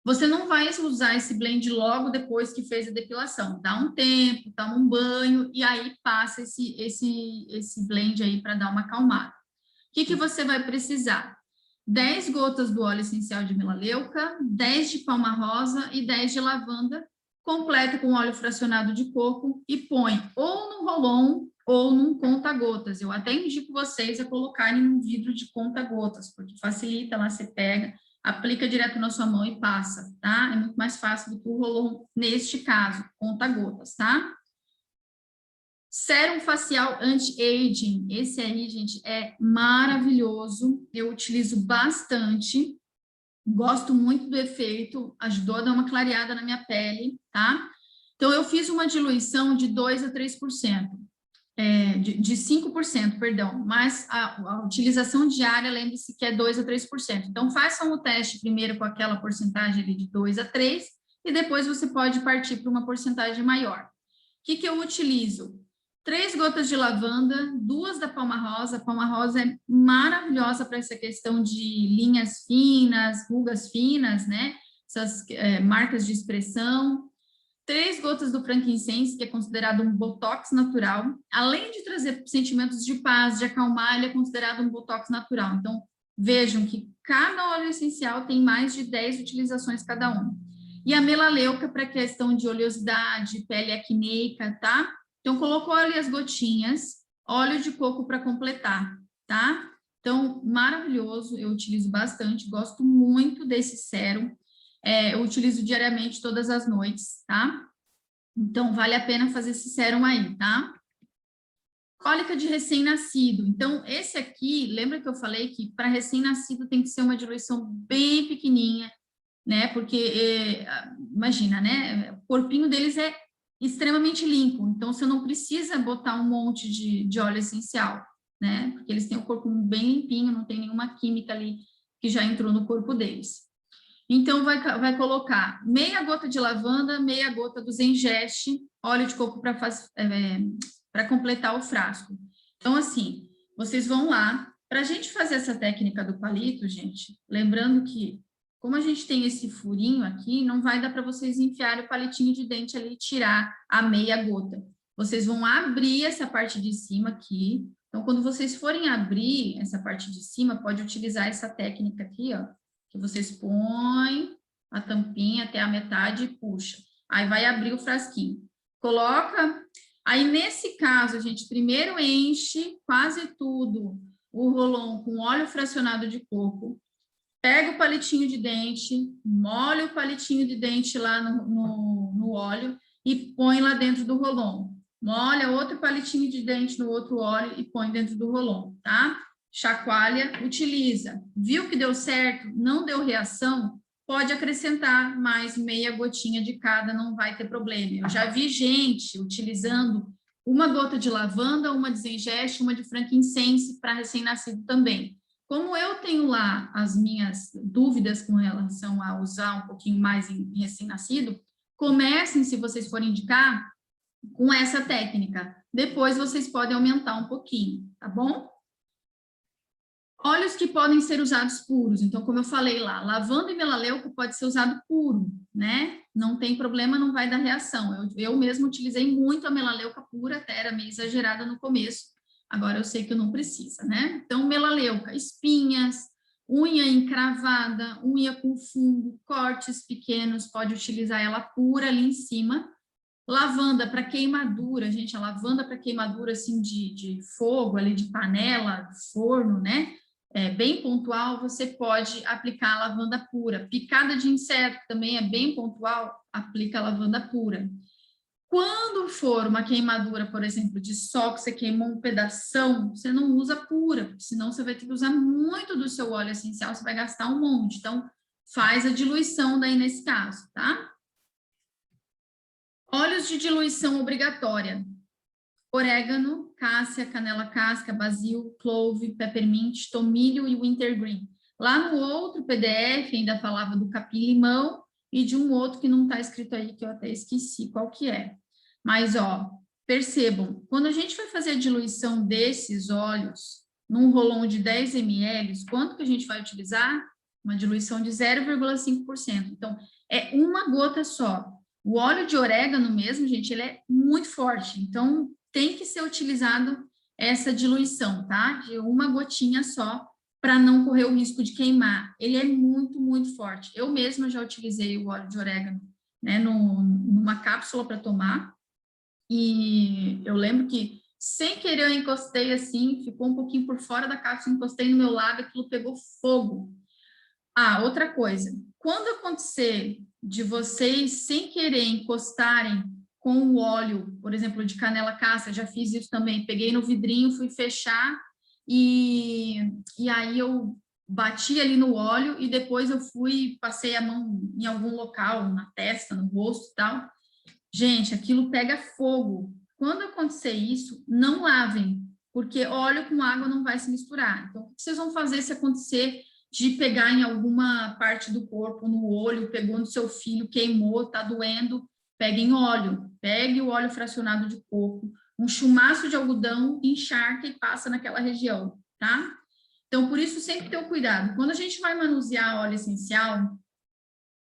Você não vai usar esse blend logo depois que fez a depilação. Dá um tempo, toma um banho e aí passa esse blend aí para dar uma acalmada. O que você vai precisar? 10 gotas do óleo essencial de melaleuca, 10 de palma rosa e 10 de lavanda, completa com óleo fracionado de coco e põe ou no roll-on ou num conta-gotas. Eu até indico vocês a colocarem num vidro de conta-gotas, porque facilita, lá você pega, aplica direto na sua mão e passa, tá? É muito mais fácil do que o roll-on neste caso, conta-gotas, tá? Sérum facial anti-aging, esse aí, gente, é maravilhoso, eu utilizo bastante, gosto muito do efeito, ajudou a dar uma clareada na minha pele, tá? Então, eu fiz uma diluição de 2 a 3%, de 5%, perdão, mas a utilização diária, lembre-se que é 2 a 3%. Então, façam o teste primeiro com aquela porcentagem ali de 2 a 3, e depois você pode partir para uma porcentagem maior. O que eu utilizo? 3 gotas de lavanda, 2 da palma rosa. A palma rosa é maravilhosa para essa questão de linhas finas, rugas finas, né? Essas marcas de expressão. 3 gotas do frankincense, que é considerado um botox natural. Além de trazer sentimentos de paz, de acalmar, ele é considerado um botox natural. Então, vejam que cada óleo essencial tem mais de 10 utilizações cada um. E a melaleuca para questão de oleosidade, pele acneica, tá? Então, colocou ali as gotinhas, óleo de coco para completar, tá? Então, maravilhoso, eu utilizo bastante, gosto muito desse sérum. Eu utilizo diariamente, todas as noites, tá? Então, vale a pena fazer esse sérum aí, tá? Cólica de recém-nascido. Então, esse aqui, lembra que eu falei que para recém-nascido tem que ser uma diluição bem pequenininha, né? Porque, imagina, né? O corpinho deles é extremamente limpo, então você não precisa botar um monte de óleo essencial, né? Porque eles têm o corpo bem limpinho, não tem nenhuma química ali que já entrou no corpo deles. Então, vai colocar meia gota de lavanda, meia gota do Zengeste, óleo de coco para completar o frasco. Então, assim, vocês vão lá. Para a gente fazer essa técnica do palito, gente, lembrando que, como a gente tem esse furinho aqui, não vai dar para vocês enfiarem o palitinho de dente ali e tirar a meia gota. Vocês vão abrir essa parte de cima aqui. Então, quando vocês forem abrir essa parte de cima, pode utilizar essa técnica aqui, ó, que vocês põem a tampinha até a metade e puxa. Aí vai abrir o frasquinho. Coloca. Aí, nesse caso, a gente primeiro enche quase tudo o roll-on com óleo fracionado de coco. Pega o palitinho de dente, molha o palitinho de dente lá no óleo e põe lá dentro do roll-on. Molha outro palitinho de dente no outro óleo e põe dentro do roll-on, tá? Chacoalha, utiliza. Viu que deu certo? Não deu reação? Pode acrescentar mais meia gotinha de cada, não vai ter problema. Eu já vi gente utilizando uma gota de lavanda, uma de Zengeste, uma de frankincense para recém-nascido também. Como eu tenho lá as minhas dúvidas com relação a usar um pouquinho mais em recém-nascido, comecem, se vocês forem indicar, com essa técnica. Depois vocês podem aumentar um pouquinho, tá bom? Óleos que podem ser usados puros. Então, como eu falei lá, lavanda e melaleuca pode ser usado puro, né? Não tem problema, não vai dar reação. Eu mesmo utilizei muito a melaleuca pura, até era meio exagerada no começo. Agora eu sei que não precisa, né? Então, melaleuca, espinhas, unha encravada, unha com fungo, cortes pequenos, pode utilizar ela pura ali em cima. Lavanda para queimadura, gente, a lavanda para queimadura assim de fogo, ali de panela, forno, né? Bem pontual, você pode aplicar a lavanda pura. Picada de inseto também é bem pontual, aplica a lavanda pura. Quando for uma queimadura, por exemplo, de sol, que você queimou um pedação, você não usa pura, porque senão você vai ter que usar muito do seu óleo essencial, você vai gastar um monte. Então, faz a diluição daí nesse caso, tá? Óleos de diluição obrigatória. Orégano, cássia, canela casca, basil, clove, peppermint, tomilho e wintergreen. Lá no outro PDF ainda falava do capim-limão e de um outro que não está escrito aí, que eu até esqueci qual que é. Mas, ó, percebam, quando a gente vai fazer a diluição desses óleos num rolão de 10 ml, quanto que a gente vai utilizar? Uma diluição de 0,5%. Então, é uma gota só. O óleo de orégano mesmo, gente, ele é muito forte. Então, tem que ser utilizado essa diluição, tá? De uma gotinha só, para não correr o risco de queimar. Ele é muito, muito forte. Eu mesma já utilizei o óleo de orégano, né, numa cápsula para tomar, e eu lembro que, sem querer, eu encostei assim, ficou um pouquinho por fora da cápsula, encostei no meu lábio, aquilo pegou fogo. Ah, outra coisa, quando acontecer de vocês, sem querer, encostarem com o óleo, por exemplo, de canela casca, já fiz isso também, peguei no vidrinho, fui fechar e aí eu bati ali no óleo e depois eu fui, passei a mão em algum local, na testa, no rosto e tal. Gente, aquilo pega fogo. Quando acontecer isso, não lavem, porque óleo com água não vai se misturar. Então, o que vocês vão fazer se acontecer de pegar em alguma parte do corpo, no olho, pegou no seu filho, queimou, tá doendo? Peguem óleo, pegue o óleo fracionado de coco, um chumaço de algodão, encharca e passa naquela região, tá? Então, por isso, sempre ter o cuidado. Quando a gente vai manusear óleo essencial,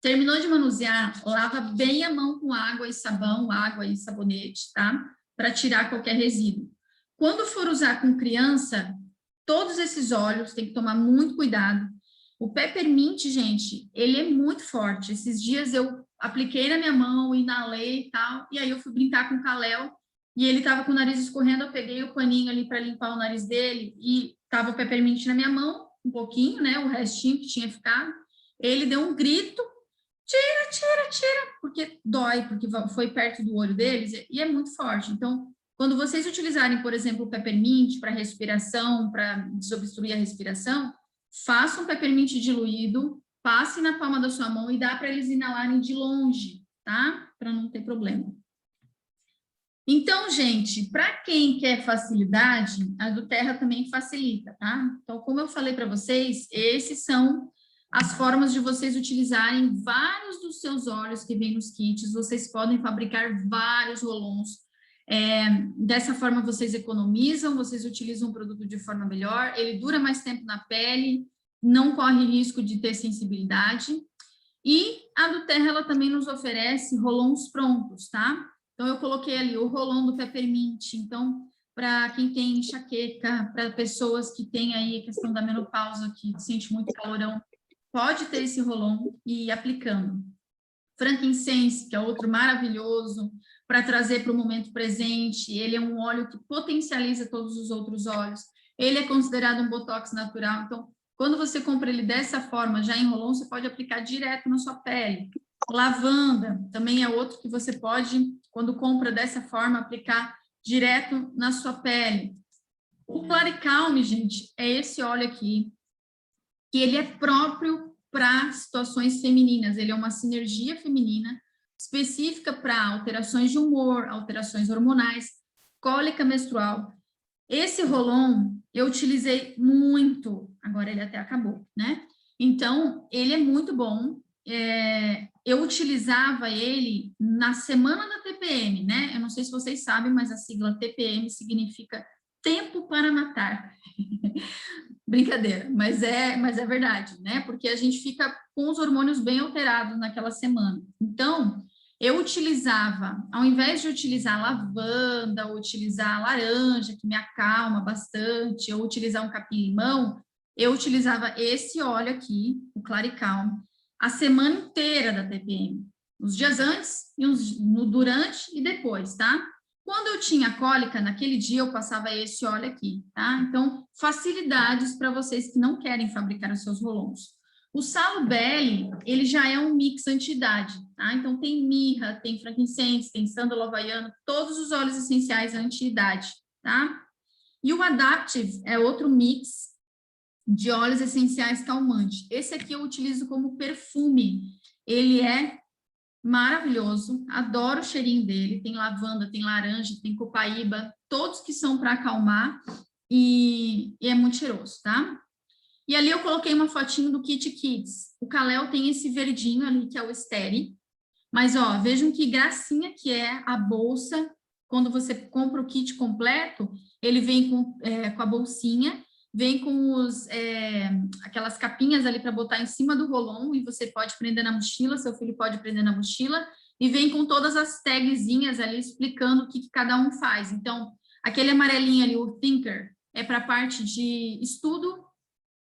terminou de manusear, lava bem a mão com água e sabão, água e sabonete, tá? Para tirar qualquer resíduo. Quando for usar com criança, todos esses óleos tem que tomar muito cuidado. O peppermint, gente, ele é muito forte. Esses dias eu apliquei na minha mão, inalei e tal, e aí eu fui brincar com o Kalel, e ele tava com o nariz escorrendo, eu peguei o paninho ali para limpar o nariz dele, e tava o peppermint na minha mão, um pouquinho, né, o restinho que tinha ficado. Ele deu um grito, tira, porque dói, porque foi perto do olho deles, e é muito forte. Então, quando vocês utilizarem, por exemplo, o peppermint para respiração, para desobstruir a respiração, faça um peppermint diluído, passe na palma da sua mão e dá para eles inalarem de longe, tá? Para não ter problema. Então, gente, para quem quer facilidade, a do Terra também facilita, tá? Então, como eu falei para vocês, esses são as formas de vocês utilizarem vários dos seus óleos que vêm nos kits. Vocês podem fabricar vários rolons. Dessa forma, vocês economizam, vocês utilizam o produto de forma melhor, ele dura mais tempo na pele, não corre risco de ter sensibilidade. E a do Terra, ela também nos oferece rolons prontos, tá? Então, eu coloquei ali o rolão do peppermint. Então, para quem tem enxaqueca, para pessoas que têm aí a questão da menopausa, que sente muito calorão, pode ter esse rolão e ir aplicando. Frankincense, que é outro maravilhoso, para trazer para o momento presente. Ele é um óleo que potencializa todos os outros óleos. Ele é considerado um botox natural. Então, quando você compra ele dessa forma, já em rolão, você pode aplicar direto na sua pele. Lavanda também é outro que você pode, quando compra dessa forma, aplicar direto na sua pele. O Claricalme, gente, é esse óleo aqui, que ele é próprio para situações femininas. Ele é uma sinergia feminina específica para alterações de humor, alterações hormonais, cólica menstrual. Esse rolon eu utilizei muito, agora ele até acabou, né? Então, ele é muito bom. Eu utilizava ele na semana da TPM, né? Eu não sei se vocês sabem, mas a sigla TPM significa tempo para matar. Brincadeira, mas é verdade, né? Porque a gente fica com os hormônios bem alterados naquela semana. Então, eu utilizava, ao invés de utilizar lavanda, ou utilizar laranja, que me acalma bastante, ou utilizar um capim-limão, eu utilizava esse óleo aqui, o Claricalm, a semana inteira da TPM. Os dias antes, e no durante e depois, tá? Quando eu tinha cólica, naquele dia eu passava esse óleo aqui, tá? Então, facilidades para vocês que não querem fabricar os seus rolons. O Salo Belly, ele já é um mix anti-idade, tá? Então, tem mirra, tem frankincense, tem sândalo havaiano, todos os óleos essenciais anti-idade, tá? E o Adaptive é outro mix de óleos essenciais calmante. Esse aqui eu utilizo como perfume. Ele é maravilhoso, adoro o cheirinho dele, tem lavanda, tem laranja, tem copaíba, todos que são para acalmar e é muito cheiroso, tá? E ali eu coloquei uma fotinho do Kit Kids. O Kalel tem esse verdinho ali, que é o Esteri, mas ó, vejam que gracinha que é a bolsa. Quando você compra o kit completo, ele vem com a bolsinha, vem com aquelas capinhas ali para botar em cima do rolon, e você pode prender na mochila, seu filho pode prender na mochila, e vem com todas as tagzinhas ali explicando o que cada um faz. Então, aquele amarelinho ali, o Thinker, é para a parte de estudo,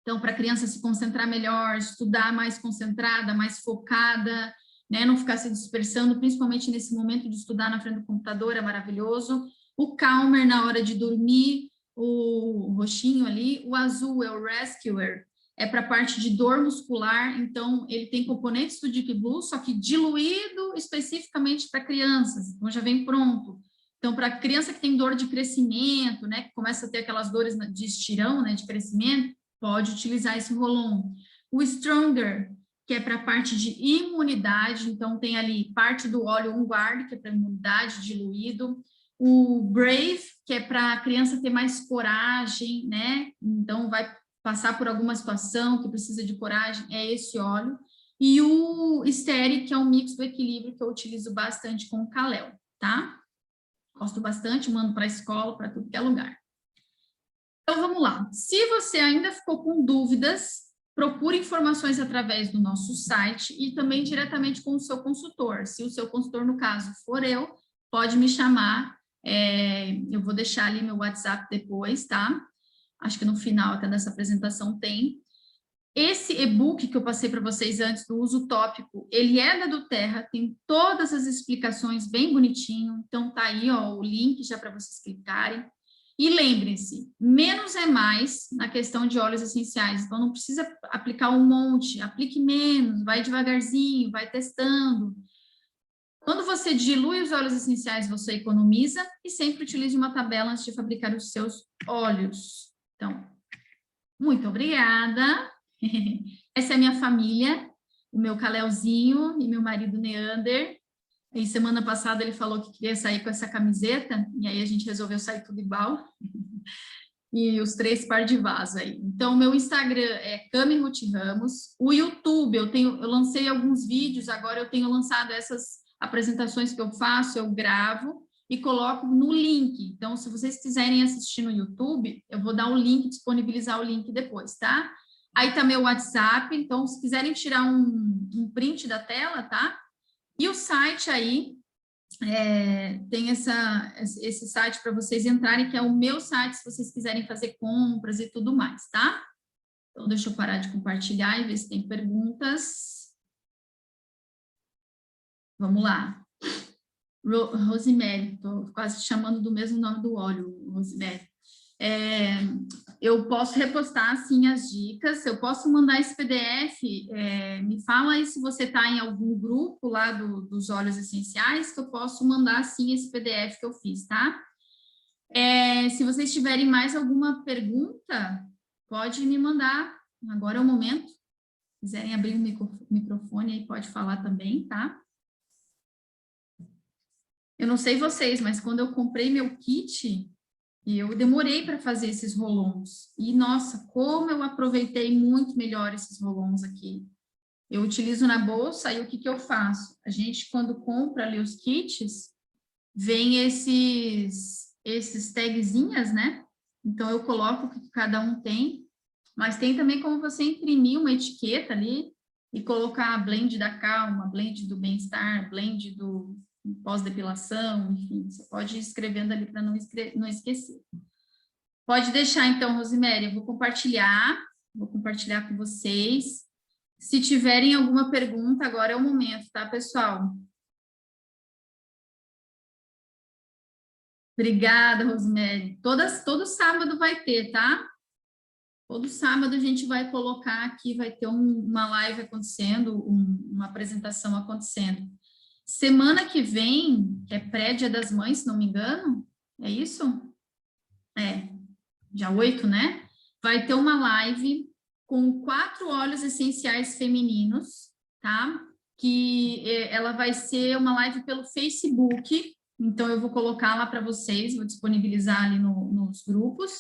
então, para a criança se concentrar melhor, estudar mais concentrada, mais focada, né? Não ficar se dispersando, principalmente nesse momento de estudar na frente do computador, é maravilhoso. O Calmer na hora de dormir, o roxinho ali. O azul é o Rescuer, é para a parte de dor muscular, então ele tem componentes do Deep Blue, só que diluído especificamente para crianças, então já vem pronto. Então, para criança que tem dor de crescimento, né, que começa a ter aquelas dores de estirão, né, de crescimento, pode utilizar esse rolon. O Stronger, que é para a parte de imunidade, então tem ali parte do óleo On Guard, que é para imunidade, diluído. O Brave, que é para a criança ter mais coragem, né? Então vai passar por alguma situação que precisa de coragem, é esse óleo. E o Esteri, que é um mix do equilíbrio, que eu utilizo bastante com o Kalel, tá? Gosto bastante, mando para a escola, para tudo que é lugar. Então, vamos lá. Se você ainda ficou com dúvidas, procure informações através do nosso site e também diretamente com o seu consultor. Se o seu consultor, no caso, for eu, pode me chamar. Eu vou deixar ali meu WhatsApp depois, tá? Acho que no final até dessa apresentação tem. Esse e-book que eu passei para vocês antes do uso tópico, ele é da doTERRA, tem todas as explicações bem bonitinho. Então, tá aí, ó, o link já para vocês clicarem. E lembrem-se, menos é mais na questão de óleos essenciais. Então, não precisa aplicar um monte, aplique menos, vai devagarzinho, vai testando. Quando você dilui os óleos essenciais, você economiza e sempre utilize uma tabela antes de fabricar os seus óleos. Então, muito obrigada. Essa é a minha família, o meu Kalelzinho e meu marido Neander. E semana passada ele falou que queria sair com essa camiseta, e aí a gente resolveu sair tudo igual. E os 3 par de vaso aí. Então, meu Instagram é Cami Ruth Ramos. O YouTube, eu lancei alguns vídeos, agora eu tenho lançado essas apresentações que eu faço, eu gravo e coloco no link. Então, se vocês quiserem assistir no YouTube, eu vou dar o link, disponibilizar o link depois, tá? Aí tá meu WhatsApp, então, se quiserem tirar um print da tela, tá? E o site aí, tem esse site para vocês entrarem, que é o meu site, se vocês quiserem fazer compras e tudo mais, tá? Então, deixa eu parar de compartilhar e ver se tem perguntas. Vamos lá. Rosemary, estou quase chamando do mesmo nome do óleo, Rosemary. Eu posso repostar, assim, as dicas, eu posso mandar esse PDF, me fala aí se você está em algum grupo lá dos óleos essenciais, que eu posso mandar, assim, esse PDF que eu fiz, tá? Se vocês tiverem mais alguma pergunta, pode me mandar, agora é o momento. Se quiserem abrir o microfone aí, pode falar também, tá? Eu não sei vocês, mas quando eu comprei meu kit, eu demorei para fazer esses rolons. E, nossa, como eu aproveitei muito melhor esses rolons aqui. Eu utilizo na bolsa e o que eu faço? A gente, quando compra ali os kits, vem esses tagzinhas, né? Então, eu coloco o que cada um tem, mas tem também como você imprimir uma etiqueta ali e colocar a blend da calma, blend do bem-estar, blend do pós-depilação, enfim, você pode ir escrevendo ali para não esquecer. Pode deixar, então, Rosemary, eu vou compartilhar com vocês. Se tiverem alguma pergunta, agora é o momento, tá, pessoal? Obrigada, Rosemary. Todo sábado vai ter, tá? Todo sábado a gente vai colocar aqui, vai ter uma live acontecendo, uma apresentação acontecendo. Semana que vem, que é pré-dia das mães, se não me engano, é isso? É, dia 8, né? Vai ter uma live com 4 óleos essenciais femininos, tá? Que ela vai ser uma live pelo Facebook, então eu vou colocar lá para vocês, vou disponibilizar ali nos grupos,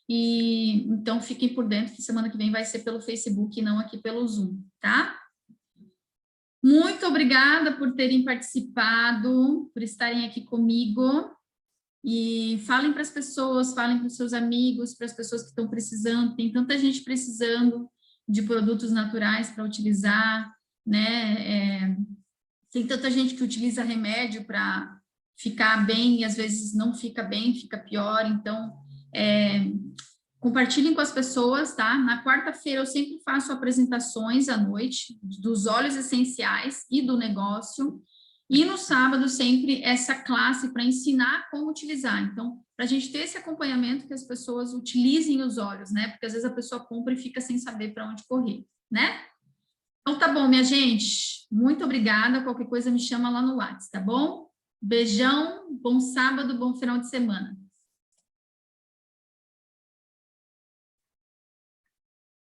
e então fiquem por dentro que semana que vem vai ser pelo Facebook e não aqui pelo Zoom, tá? Muito obrigada por terem participado, por estarem aqui comigo. E falem para as pessoas, falem para os seus amigos, para as pessoas que estão precisando. Tem tanta gente precisando de produtos naturais para utilizar, né? Tem tanta gente que utiliza remédio para ficar bem e às vezes não fica bem, fica pior. Então, compartilhem com as pessoas, tá? Na quarta-feira eu sempre faço apresentações à noite dos óleos essenciais e do negócio. E no sábado, sempre, essa classe para ensinar como utilizar. Então, para a gente ter esse acompanhamento que as pessoas utilizem os óleos, né? Porque às vezes a pessoa compra e fica sem saber para onde correr, né? Então, tá bom, minha gente. Muito obrigada. Qualquer coisa me chama lá no WhatsApp, tá bom? Beijão, bom sábado, bom final de semana.